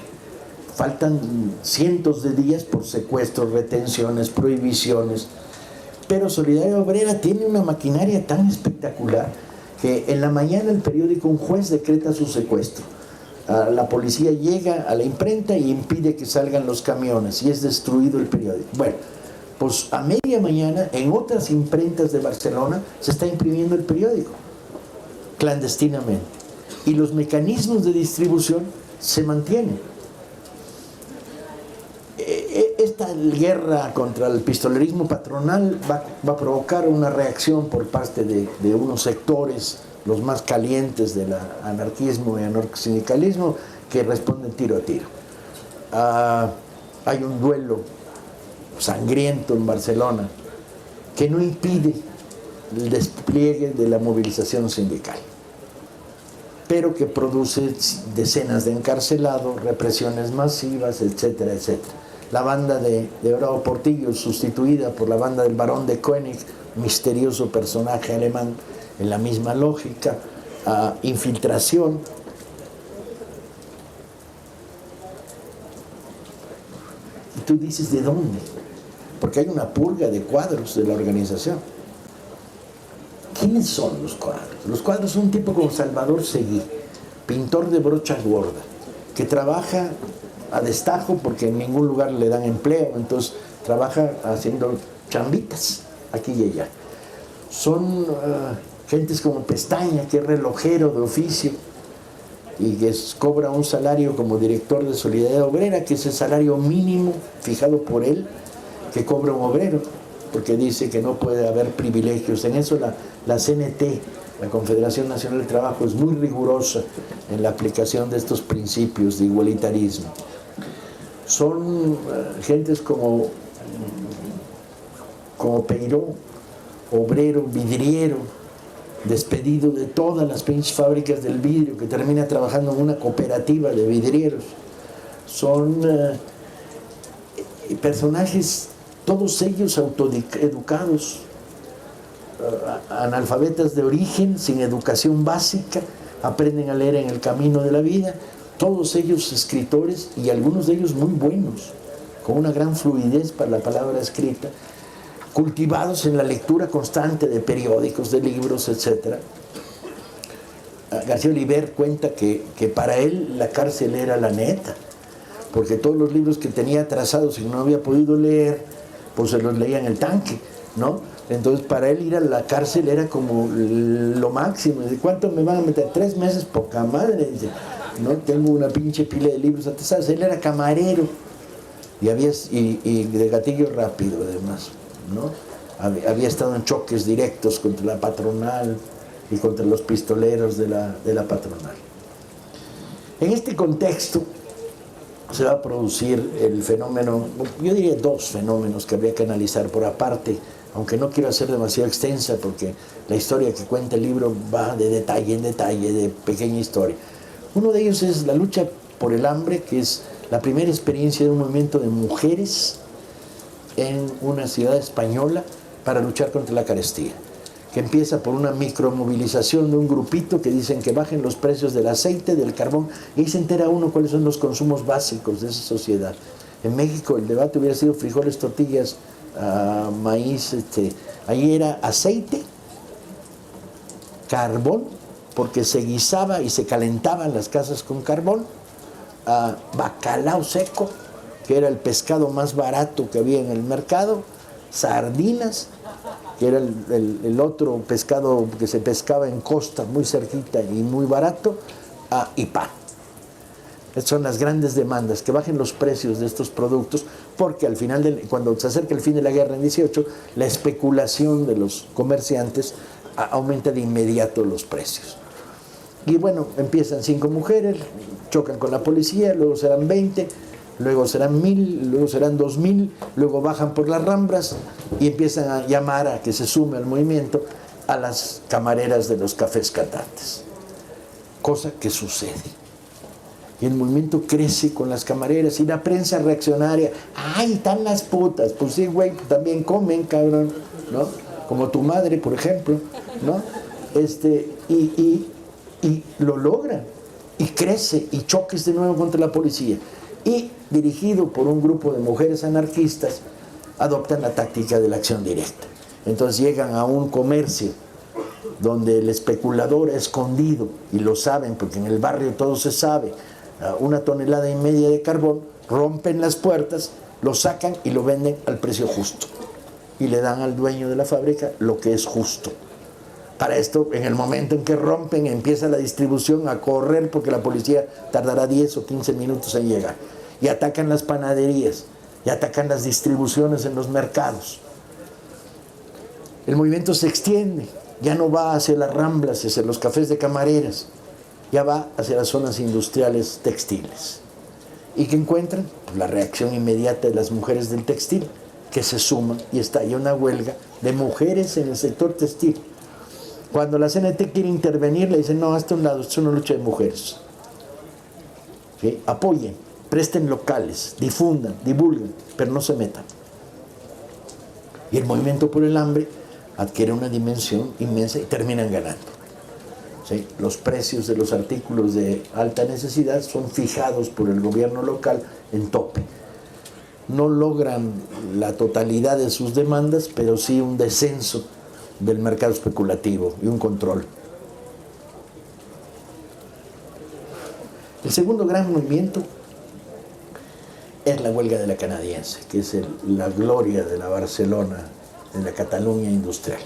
S1: Faltan cientos de días por secuestros, retenciones, prohibiciones. Pero Solidaridad Obrera tiene una maquinaria tan espectacular que en la mañana el periódico, un juez decreta su secuestro. La policía llega a la imprenta y impide que salgan los camiones y es destruido el periódico. Bueno, pues a media mañana en otras imprentas de Barcelona se está imprimiendo el periódico clandestinamente y los mecanismos de distribución se mantienen. Esta guerra contra el pistolerismo patronal va a provocar una reacción por parte de unos sectores, los más calientes del anarquismo y anarcosindicalismo, que responden tiro a tiro. Hay un duelo sangriento en Barcelona que no impide el despliegue de la movilización sindical, pero que produce decenas de encarcelados, represiones masivas, etcétera, etcétera. La banda de Bravo Portillo, sustituida por la banda del Barón de König, misterioso personaje alemán, en la misma lógica, infiltración. Y tú dices, ¿de dónde? Porque hay una purga de cuadros de la organización. ¿Quiénes son los cuadros? Los cuadros son un tipo como Salvador Seguí, pintor de brocha gorda, que trabaja a destajo porque en ningún lugar le dan empleo, entonces trabaja haciendo chambitas aquí y allá. Son gentes como Pestaña, que es relojero de oficio y que cobra un salario como director de Solidaridad Obrera, que es el salario mínimo fijado por él que cobra un obrero, porque dice que no puede haber privilegios. En eso la CNT, la Confederación Nacional del Trabajo, es muy rigurosa en la aplicación de estos principios de igualitarismo. Son gentes como Peiró, obrero, vidriero, despedido de todas las pinches fábricas del vidrio, que termina trabajando en una cooperativa de vidrieros. Son personajes, todos ellos autoeducados, analfabetas de origen, sin educación básica, aprenden a leer en el camino de la vida, todos ellos escritores y algunos de ellos muy buenos, con una gran fluidez para la palabra escrita, cultivados en la lectura constante de periódicos, de libros, etc. García Oliver cuenta que para él la cárcel era la neta, porque todos los libros que tenía trazados y no había podido leer, pues se los leía en el tanque, ¿no? Entonces para él ir a la cárcel era como lo máximo. ¿De cuánto me van a meter? 3 meses, poca madre, dice, ¿no? Tengo una pinche pila de libros atesados. Él era camarero y de gatillo rápido además, ¿no? Había estado en choques directos contra la patronal y contra los pistoleros de la patronal. En este contexto se va a producir el fenómeno, yo diría 2 fenómenos que habría que analizar por aparte, aunque no quiero hacer demasiado extensa porque la historia que cuenta el libro va de detalle en detalle, de pequeña historia. Uno de ellos es la lucha por el hambre, que es la primera experiencia de un movimiento de mujeres en una ciudad española para luchar contra la carestía, que empieza por una micromovilización de un grupito que dicen que bajen los precios del aceite, del carbón, y ahí se entera uno cuáles son los consumos básicos de esa sociedad. En México el debate hubiera sido frijoles, tortillas, maíz, ahí era aceite, carbón, porque se guisaba y se calentaban las casas con carbón, bacalao seco, que era el pescado más barato que había en el mercado, sardinas, que era el otro pescado que se pescaba en costa, muy cerquita y muy barato, y pan. Estas son las grandes demandas, que bajen los precios de estos productos, porque al final, cuando se acerca el fin de la guerra en 18, la especulación de los comerciantes aumenta de inmediato los precios. Y bueno, empiezan 5 mujeres, chocan con la policía, luego serán 20, luego serán 1000, luego serán 2000, luego bajan por las Ramblas y empiezan a llamar a que se sume al movimiento a las camareras de los cafés cantantes. Cosa que sucede. Y el movimiento crece con las camareras y la prensa reaccionaria. ¡Ay, están las putas! Pues sí, güey, también comen, cabrón, ¿no? Como tu madre, por ejemplo, ¿no? Y lo logran. Y crece y choques de nuevo contra la policía. Y dirigido por un grupo de mujeres anarquistas, adoptan la táctica de la acción directa. Entonces llegan a un comercio donde el especulador ha escondido, y lo saben porque en el barrio todo se sabe, 1,5 toneladas de carbón, rompen las puertas, lo sacan y lo venden al precio justo. Y le dan al dueño de la fábrica lo que es justo. Para esto, en el momento en que rompen, empieza la distribución a correr porque la policía tardará 10 o 15 minutos en llegar. Y atacan las panaderías, y atacan las distribuciones en los mercados. El movimiento se extiende, ya no va hacia las Ramblas, hacia los cafés de camareras, ya va hacia las zonas industriales textiles. ¿Y qué encuentran? Pues la reacción inmediata de las mujeres del textil, que se suman y estalla una huelga de mujeres en el sector textil. Cuando la CNT quiere intervenir, le dicen, no, hasta un lado, esto es una lucha de mujeres. ¿Sí? Apoyen, presten locales, difundan, divulguen, pero no se metan. Y el movimiento por el hambre adquiere una dimensión inmensa y terminan ganando. ¿Sí? Los precios de los artículos de alta necesidad son fijados por el gobierno local en tope. No logran la totalidad de sus demandas, pero sí un descenso del mercado especulativo y un control. El segundo gran movimiento es la huelga de la canadiense, que es la gloria de la Barcelona, de la Cataluña industrial.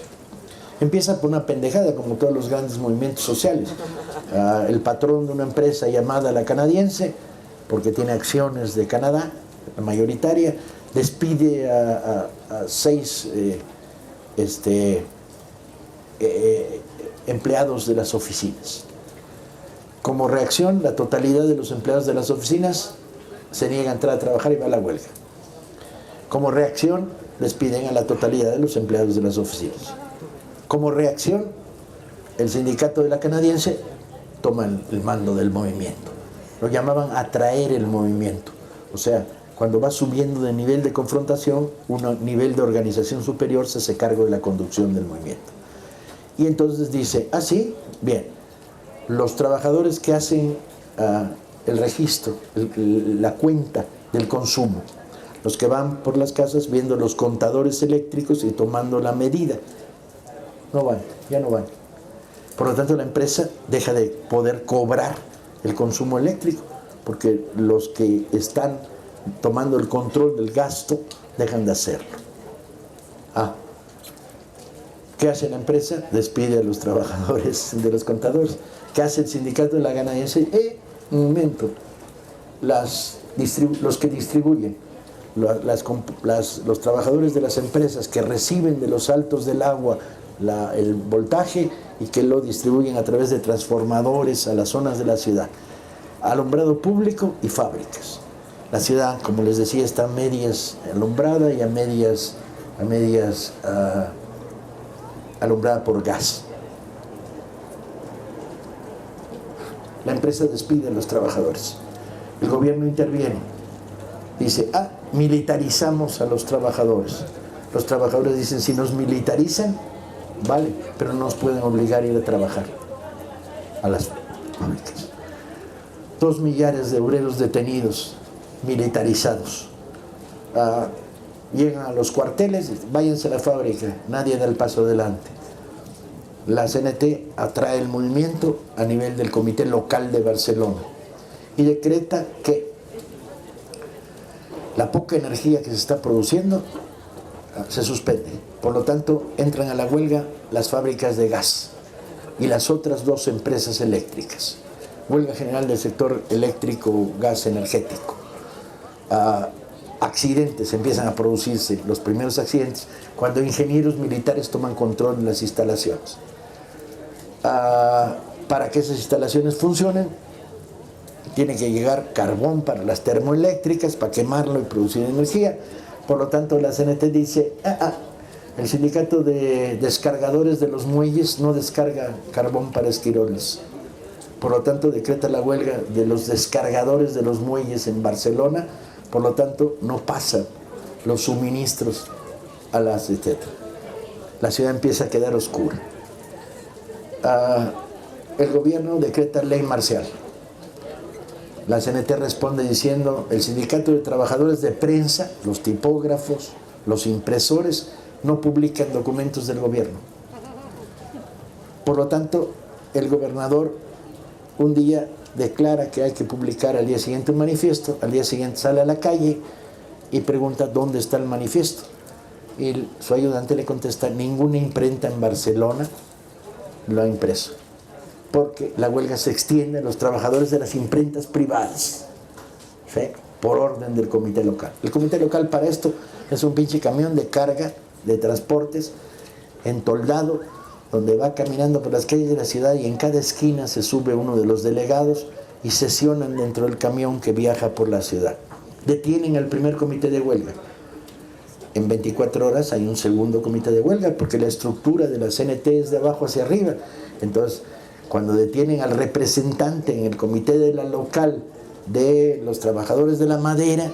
S1: Empieza por una pendejada, como todos los grandes movimientos sociales. El patrón de una empresa llamada La Canadiense, porque tiene acciones de Canadá, la mayoritaria, despide a 6 empleados de las oficinas. Como reacción, la totalidad de los empleados de las oficinas se niegan a entrar a trabajar y va a la huelga. Como reacción, despiden a la totalidad de los empleados de las oficinas. Como reacción, el sindicato de La Canadiense toma el mando del movimiento. Lo llamaban atraer el movimiento. O sea, cuando va subiendo de nivel de confrontación, un nivel de organización superior se hace cargo de la conducción del movimiento. Y entonces dice, sí, bien, los trabajadores que hacen el registro, la cuenta del consumo, los que van por las casas viendo los contadores eléctricos y tomando la medida, no van, ya no van. Por lo tanto, la empresa deja de poder cobrar el consumo eléctrico, porque los que están tomando el control del gasto dejan de hacerlo. ¿Qué hace la empresa? Despide a los trabajadores de los contadores. ¿Qué hace el sindicato de La Canadiense? Un momento, los que distribuyen, los trabajadores de las empresas que reciben de los altos del agua el voltaje y que lo distribuyen a través de transformadores a las zonas de la ciudad, alumbrado público y fábricas. La ciudad, como les decía, está a medias alumbrada y a medias alumbrada por gas. La empresa despide a los trabajadores. El gobierno interviene. Dice, militarizamos a los trabajadores. Los trabajadores dicen, si nos militarizan, vale, pero no nos pueden obligar a ir a trabajar a las fábricas. 2 millares de obreros detenidos, militarizados. Llegan a los cuarteles, váyanse a la fábrica, nadie da el paso adelante. La CNT atrae el movimiento a nivel del Comité Local de Barcelona y decreta que la poca energía que se está produciendo se suspende. Por lo tanto, entran a la huelga las fábricas de gas y las otras 2 empresas eléctricas. Huelga general del sector eléctrico, gas energético. Accidentes, empiezan a producirse los primeros accidentes cuando ingenieros militares toman control de las instalaciones. Para que esas instalaciones funcionen, tiene que llegar carbón para las termoeléctricas, para quemarlo y producir energía. Por lo tanto, la CNT dice, el sindicato de descargadores de los muelles no descarga carbón para esquiroles. Por lo tanto, decreta la huelga de los descargadores de los muelles en Barcelona. Por lo tanto, no pasan los suministros a las etc. La ciudad empieza a quedar oscura. El gobierno decreta ley marcial. La CNT responde diciendo, el sindicato de trabajadores de prensa, los tipógrafos, los impresores, no publican documentos del gobierno. Por lo tanto, el gobernador un día declara que hay que publicar al día siguiente un manifiesto, al día siguiente sale a la calle y pregunta dónde está el manifiesto. Y su ayudante le contesta, ninguna imprenta en Barcelona lo ha impreso, porque la huelga se extiende a los trabajadores de las imprentas privadas, ¿sí? Por orden del comité local. El comité local para esto es un pinche camión de carga, de transportes, entoldado, donde va caminando por las calles de la ciudad y en cada esquina se sube uno de los delegados y sesionan dentro del camión que viaja por la ciudad. Detienen al primer comité de huelga. En 24 horas hay un segundo comité de huelga, porque la estructura de la CNT es de abajo hacia arriba. Entonces, cuando detienen al representante en el comité de la local de los trabajadores de la madera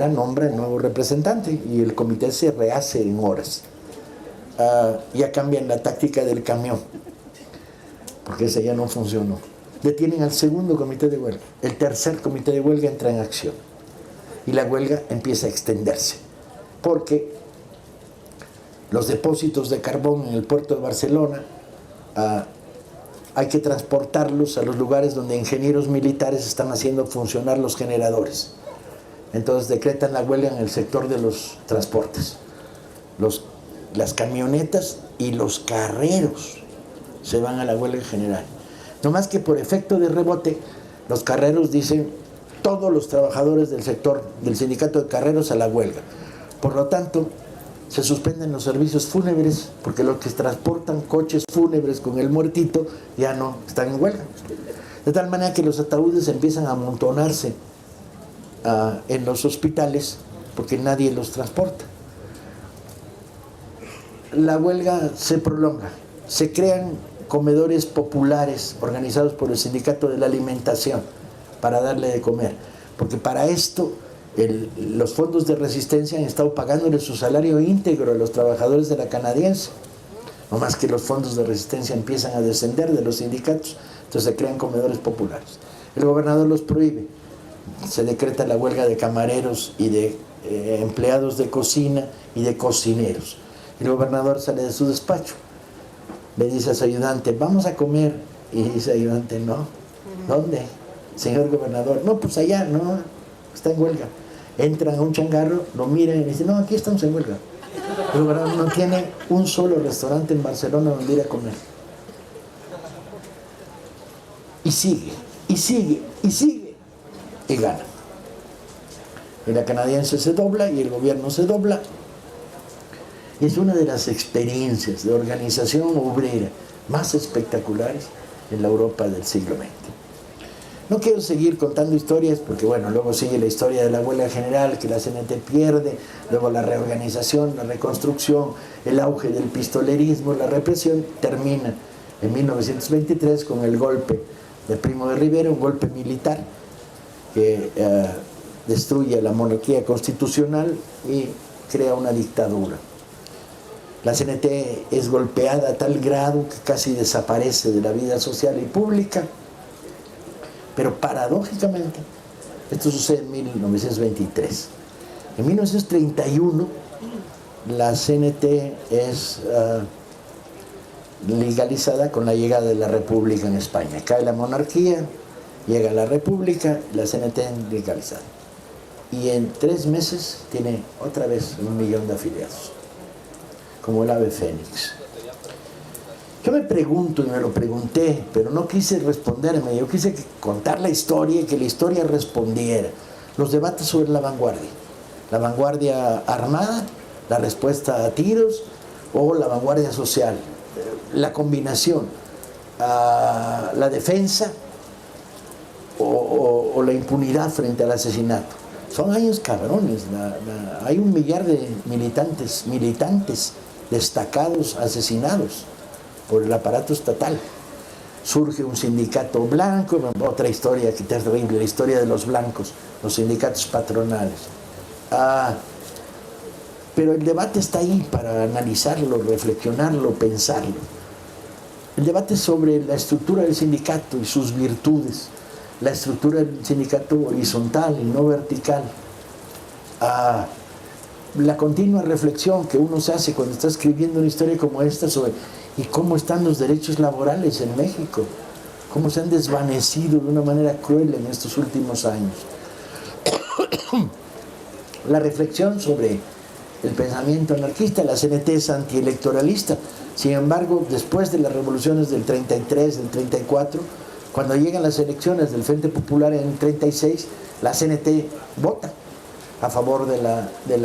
S1: nombra el nuevo representante y el comité se rehace en horas. Ya cambian la táctica del camión, porque ese ya no funcionó. Detienen al segundo comité de huelga. El tercer comité de huelga entra en acción y la huelga empieza a extenderse, porque los depósitos de carbón en el puerto de Barcelona hay que transportarlos a los lugares donde ingenieros militares están haciendo funcionar los generadores. Entonces decretan la huelga en el sector de los transportes. Las camionetas y los carreros se van a la huelga general. No más que por efecto de rebote, los carreros dicen: todos los trabajadores del sector del sindicato de carreros a la huelga. Por lo tanto, se suspenden los servicios fúnebres, porque los que transportan coches fúnebres con el muertito ya no están en huelga. De tal manera que los ataúdes empiezan a amontonarse en los hospitales, porque nadie los transporta. La huelga se prolonga. Se crean comedores populares organizados por el Sindicato de la Alimentación para darle de comer, porque para esto los fondos de resistencia han estado pagándole su salario íntegro a los trabajadores de la Canadiense. No más que los fondos de resistencia empiezan a descender de los sindicatos, entonces se crean comedores populares. El gobernador los prohíbe. Se decreta la huelga de camareros y de empleados de cocina y de cocineros. El gobernador sale de su despacho, le dice a su ayudante: vamos a comer. Y dice el ayudante: no. ¿Dónde? Señor gobernador. No, pues allá, no, está en huelga. Entran a un changarro, lo miran y dicen: no, aquí estamos en huelga. El gobernador no tiene un solo restaurante en Barcelona donde ir a comer. Y sigue, y sigue, y sigue, y gana. Y la canadiense se dobla y el gobierno se dobla. Y es una de las experiencias de organización obrera más espectaculares en la Europa del siglo XX. No quiero seguir contando historias, porque bueno, luego sigue la historia de la huelga general que la CNT pierde, luego la reorganización, la reconstrucción, el auge del pistolerismo, la represión. Termina en 1923 con el golpe de Primo de Rivera, un golpe militar que destruye la monarquía constitucional y crea una dictadura. La CNT es golpeada a tal grado que casi desaparece de la vida social y pública. Pero paradójicamente, esto sucede en 1923. En 1931, la CNT es legalizada con la llegada de la República en España. Cae la monarquía, llega la República, la CNT legalizada. Y en 3 meses tiene otra vez 1 millón de afiliados, como el ave fénix. Yo me pregunto, y me lo pregunté, pero no quise responderme, yo quise contar la historia y que la historia respondiera. Los debates sobre la vanguardia armada, la respuesta a tiros, o la vanguardia social, la combinación, la defensa o la impunidad frente al asesinato. Son años cabrones, hay 1 millar de militantes destacados asesinados por el aparato estatal. Surge un sindicato blanco, otra historia que es terrible, la historia de los blancos, los sindicatos patronales. Pero el debate está ahí para analizarlo, reflexionarlo, pensarlo. El debate sobre la estructura del sindicato y sus virtudes, la estructura del sindicato horizontal y no vertical. La continua reflexión que uno se hace cuando está escribiendo una historia como esta sobre y cómo están los derechos laborales en México, cómo se han desvanecido de una manera cruel en estos últimos años. La reflexión sobre el pensamiento anarquista. La CNT es antielectoralista. Sin embargo, después de las revoluciones del 33, del 34, cuando llegan las elecciones del Frente Popular en el 36, la CNT vota a favor de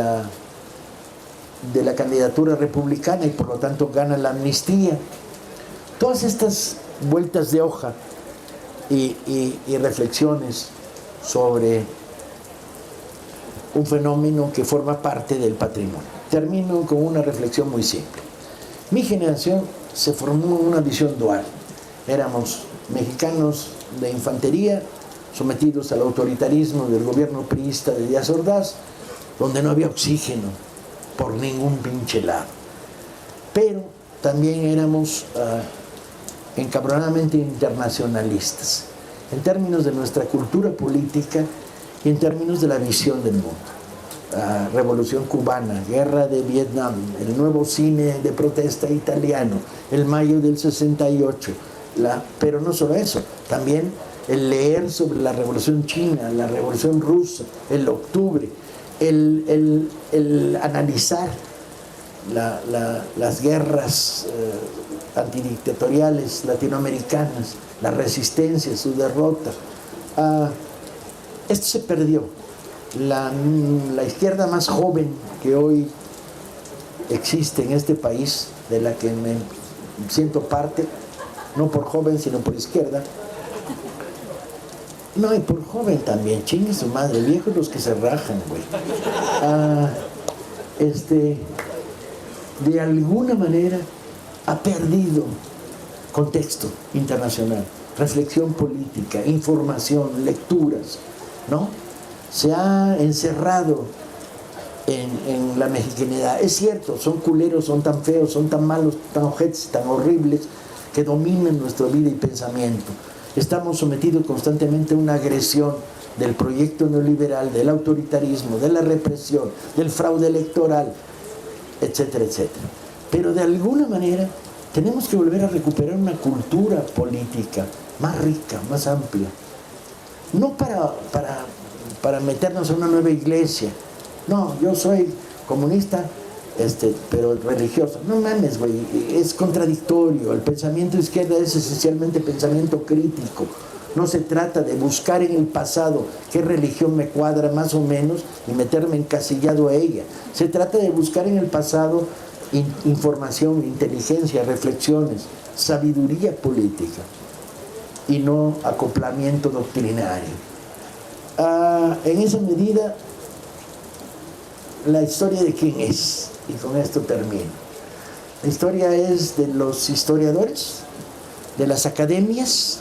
S1: la candidatura republicana y por lo tanto gana la amnistía. Todas estas vueltas de hoja y reflexiones sobre un fenómeno que forma parte del patrimonio. Termino con una reflexión muy simple. Mi generación se formó una visión dual. Éramos mexicanos de infantería, sometidos al autoritarismo del gobierno priista de Díaz Ordaz, donde no había oxígeno por ningún pinche lado. Pero también éramos encabronadamente internacionalistas, en términos de nuestra cultura política y en términos de la visión del mundo. Revolución cubana, guerra de Vietnam, el nuevo cine de protesta italiano, el mayo del 68, pero no solo eso, también el leer sobre la revolución china, la revolución rusa, el octubre, el analizar las guerras antidictatoriales latinoamericanas, la resistencia, su derrota. Esto se perdió. La izquierda más joven que hoy existe en este país, de la que me siento parte, no por joven sino por izquierda, no, y por joven también, chingue su madre, viejos los que se rajan, güey. De alguna manera ha perdido contexto internacional, reflexión política, información, lecturas, ¿no? Se ha encerrado en la mexicanidad. Es cierto, son culeros, son tan feos, son tan malos, tan ojetes, tan horribles, que dominan nuestra vida y pensamiento. Estamos sometidos constantemente a una agresión del proyecto neoliberal, del autoritarismo, de la represión, del fraude electoral, etcétera, etcétera. Pero de alguna manera tenemos que volver a recuperar una cultura política más rica, más amplia. No para meternos en una nueva iglesia. No, yo soy comunista, pero religioso. No mames, güey, es contradictorio. El pensamiento de izquierda es esencialmente pensamiento crítico. No se trata de buscar en el pasado qué religión me cuadra más o menos y meterme encasillado a ella. Se trata de buscar en el pasado información, inteligencia, reflexiones, sabiduría política y no acoplamiento doctrinario. En esa medida, la historia de quién es, y con esto termino. La historia es de los historiadores, de las academias,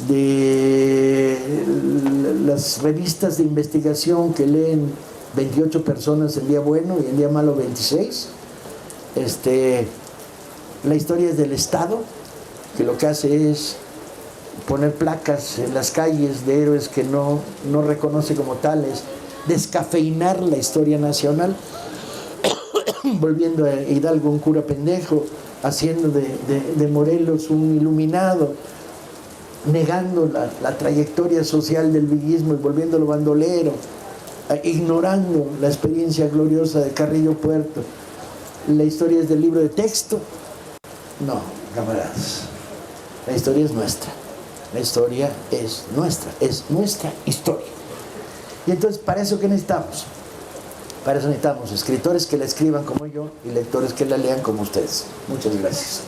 S1: de las revistas de investigación que leen 28 personas en día bueno y en día malo 26. La historia es del Estado, que lo que hace es poner placas en las calles de héroes que no reconoce como tales, descafeinar la historia nacional, volviendo a Hidalgo un cura pendejo, haciendo de Morelos un iluminado, negando la trayectoria social del villismo y volviéndolo bandolero, ignorando la experiencia gloriosa de Carrillo Puerto. La historia es del libro de texto. No, camaradas, la historia es nuestra. La historia es nuestra historia. Y entonces, ¿para eso qué necesitamos? Para eso necesitamos escritores que la escriban como yo y lectores que la lean como ustedes. Muchas gracias.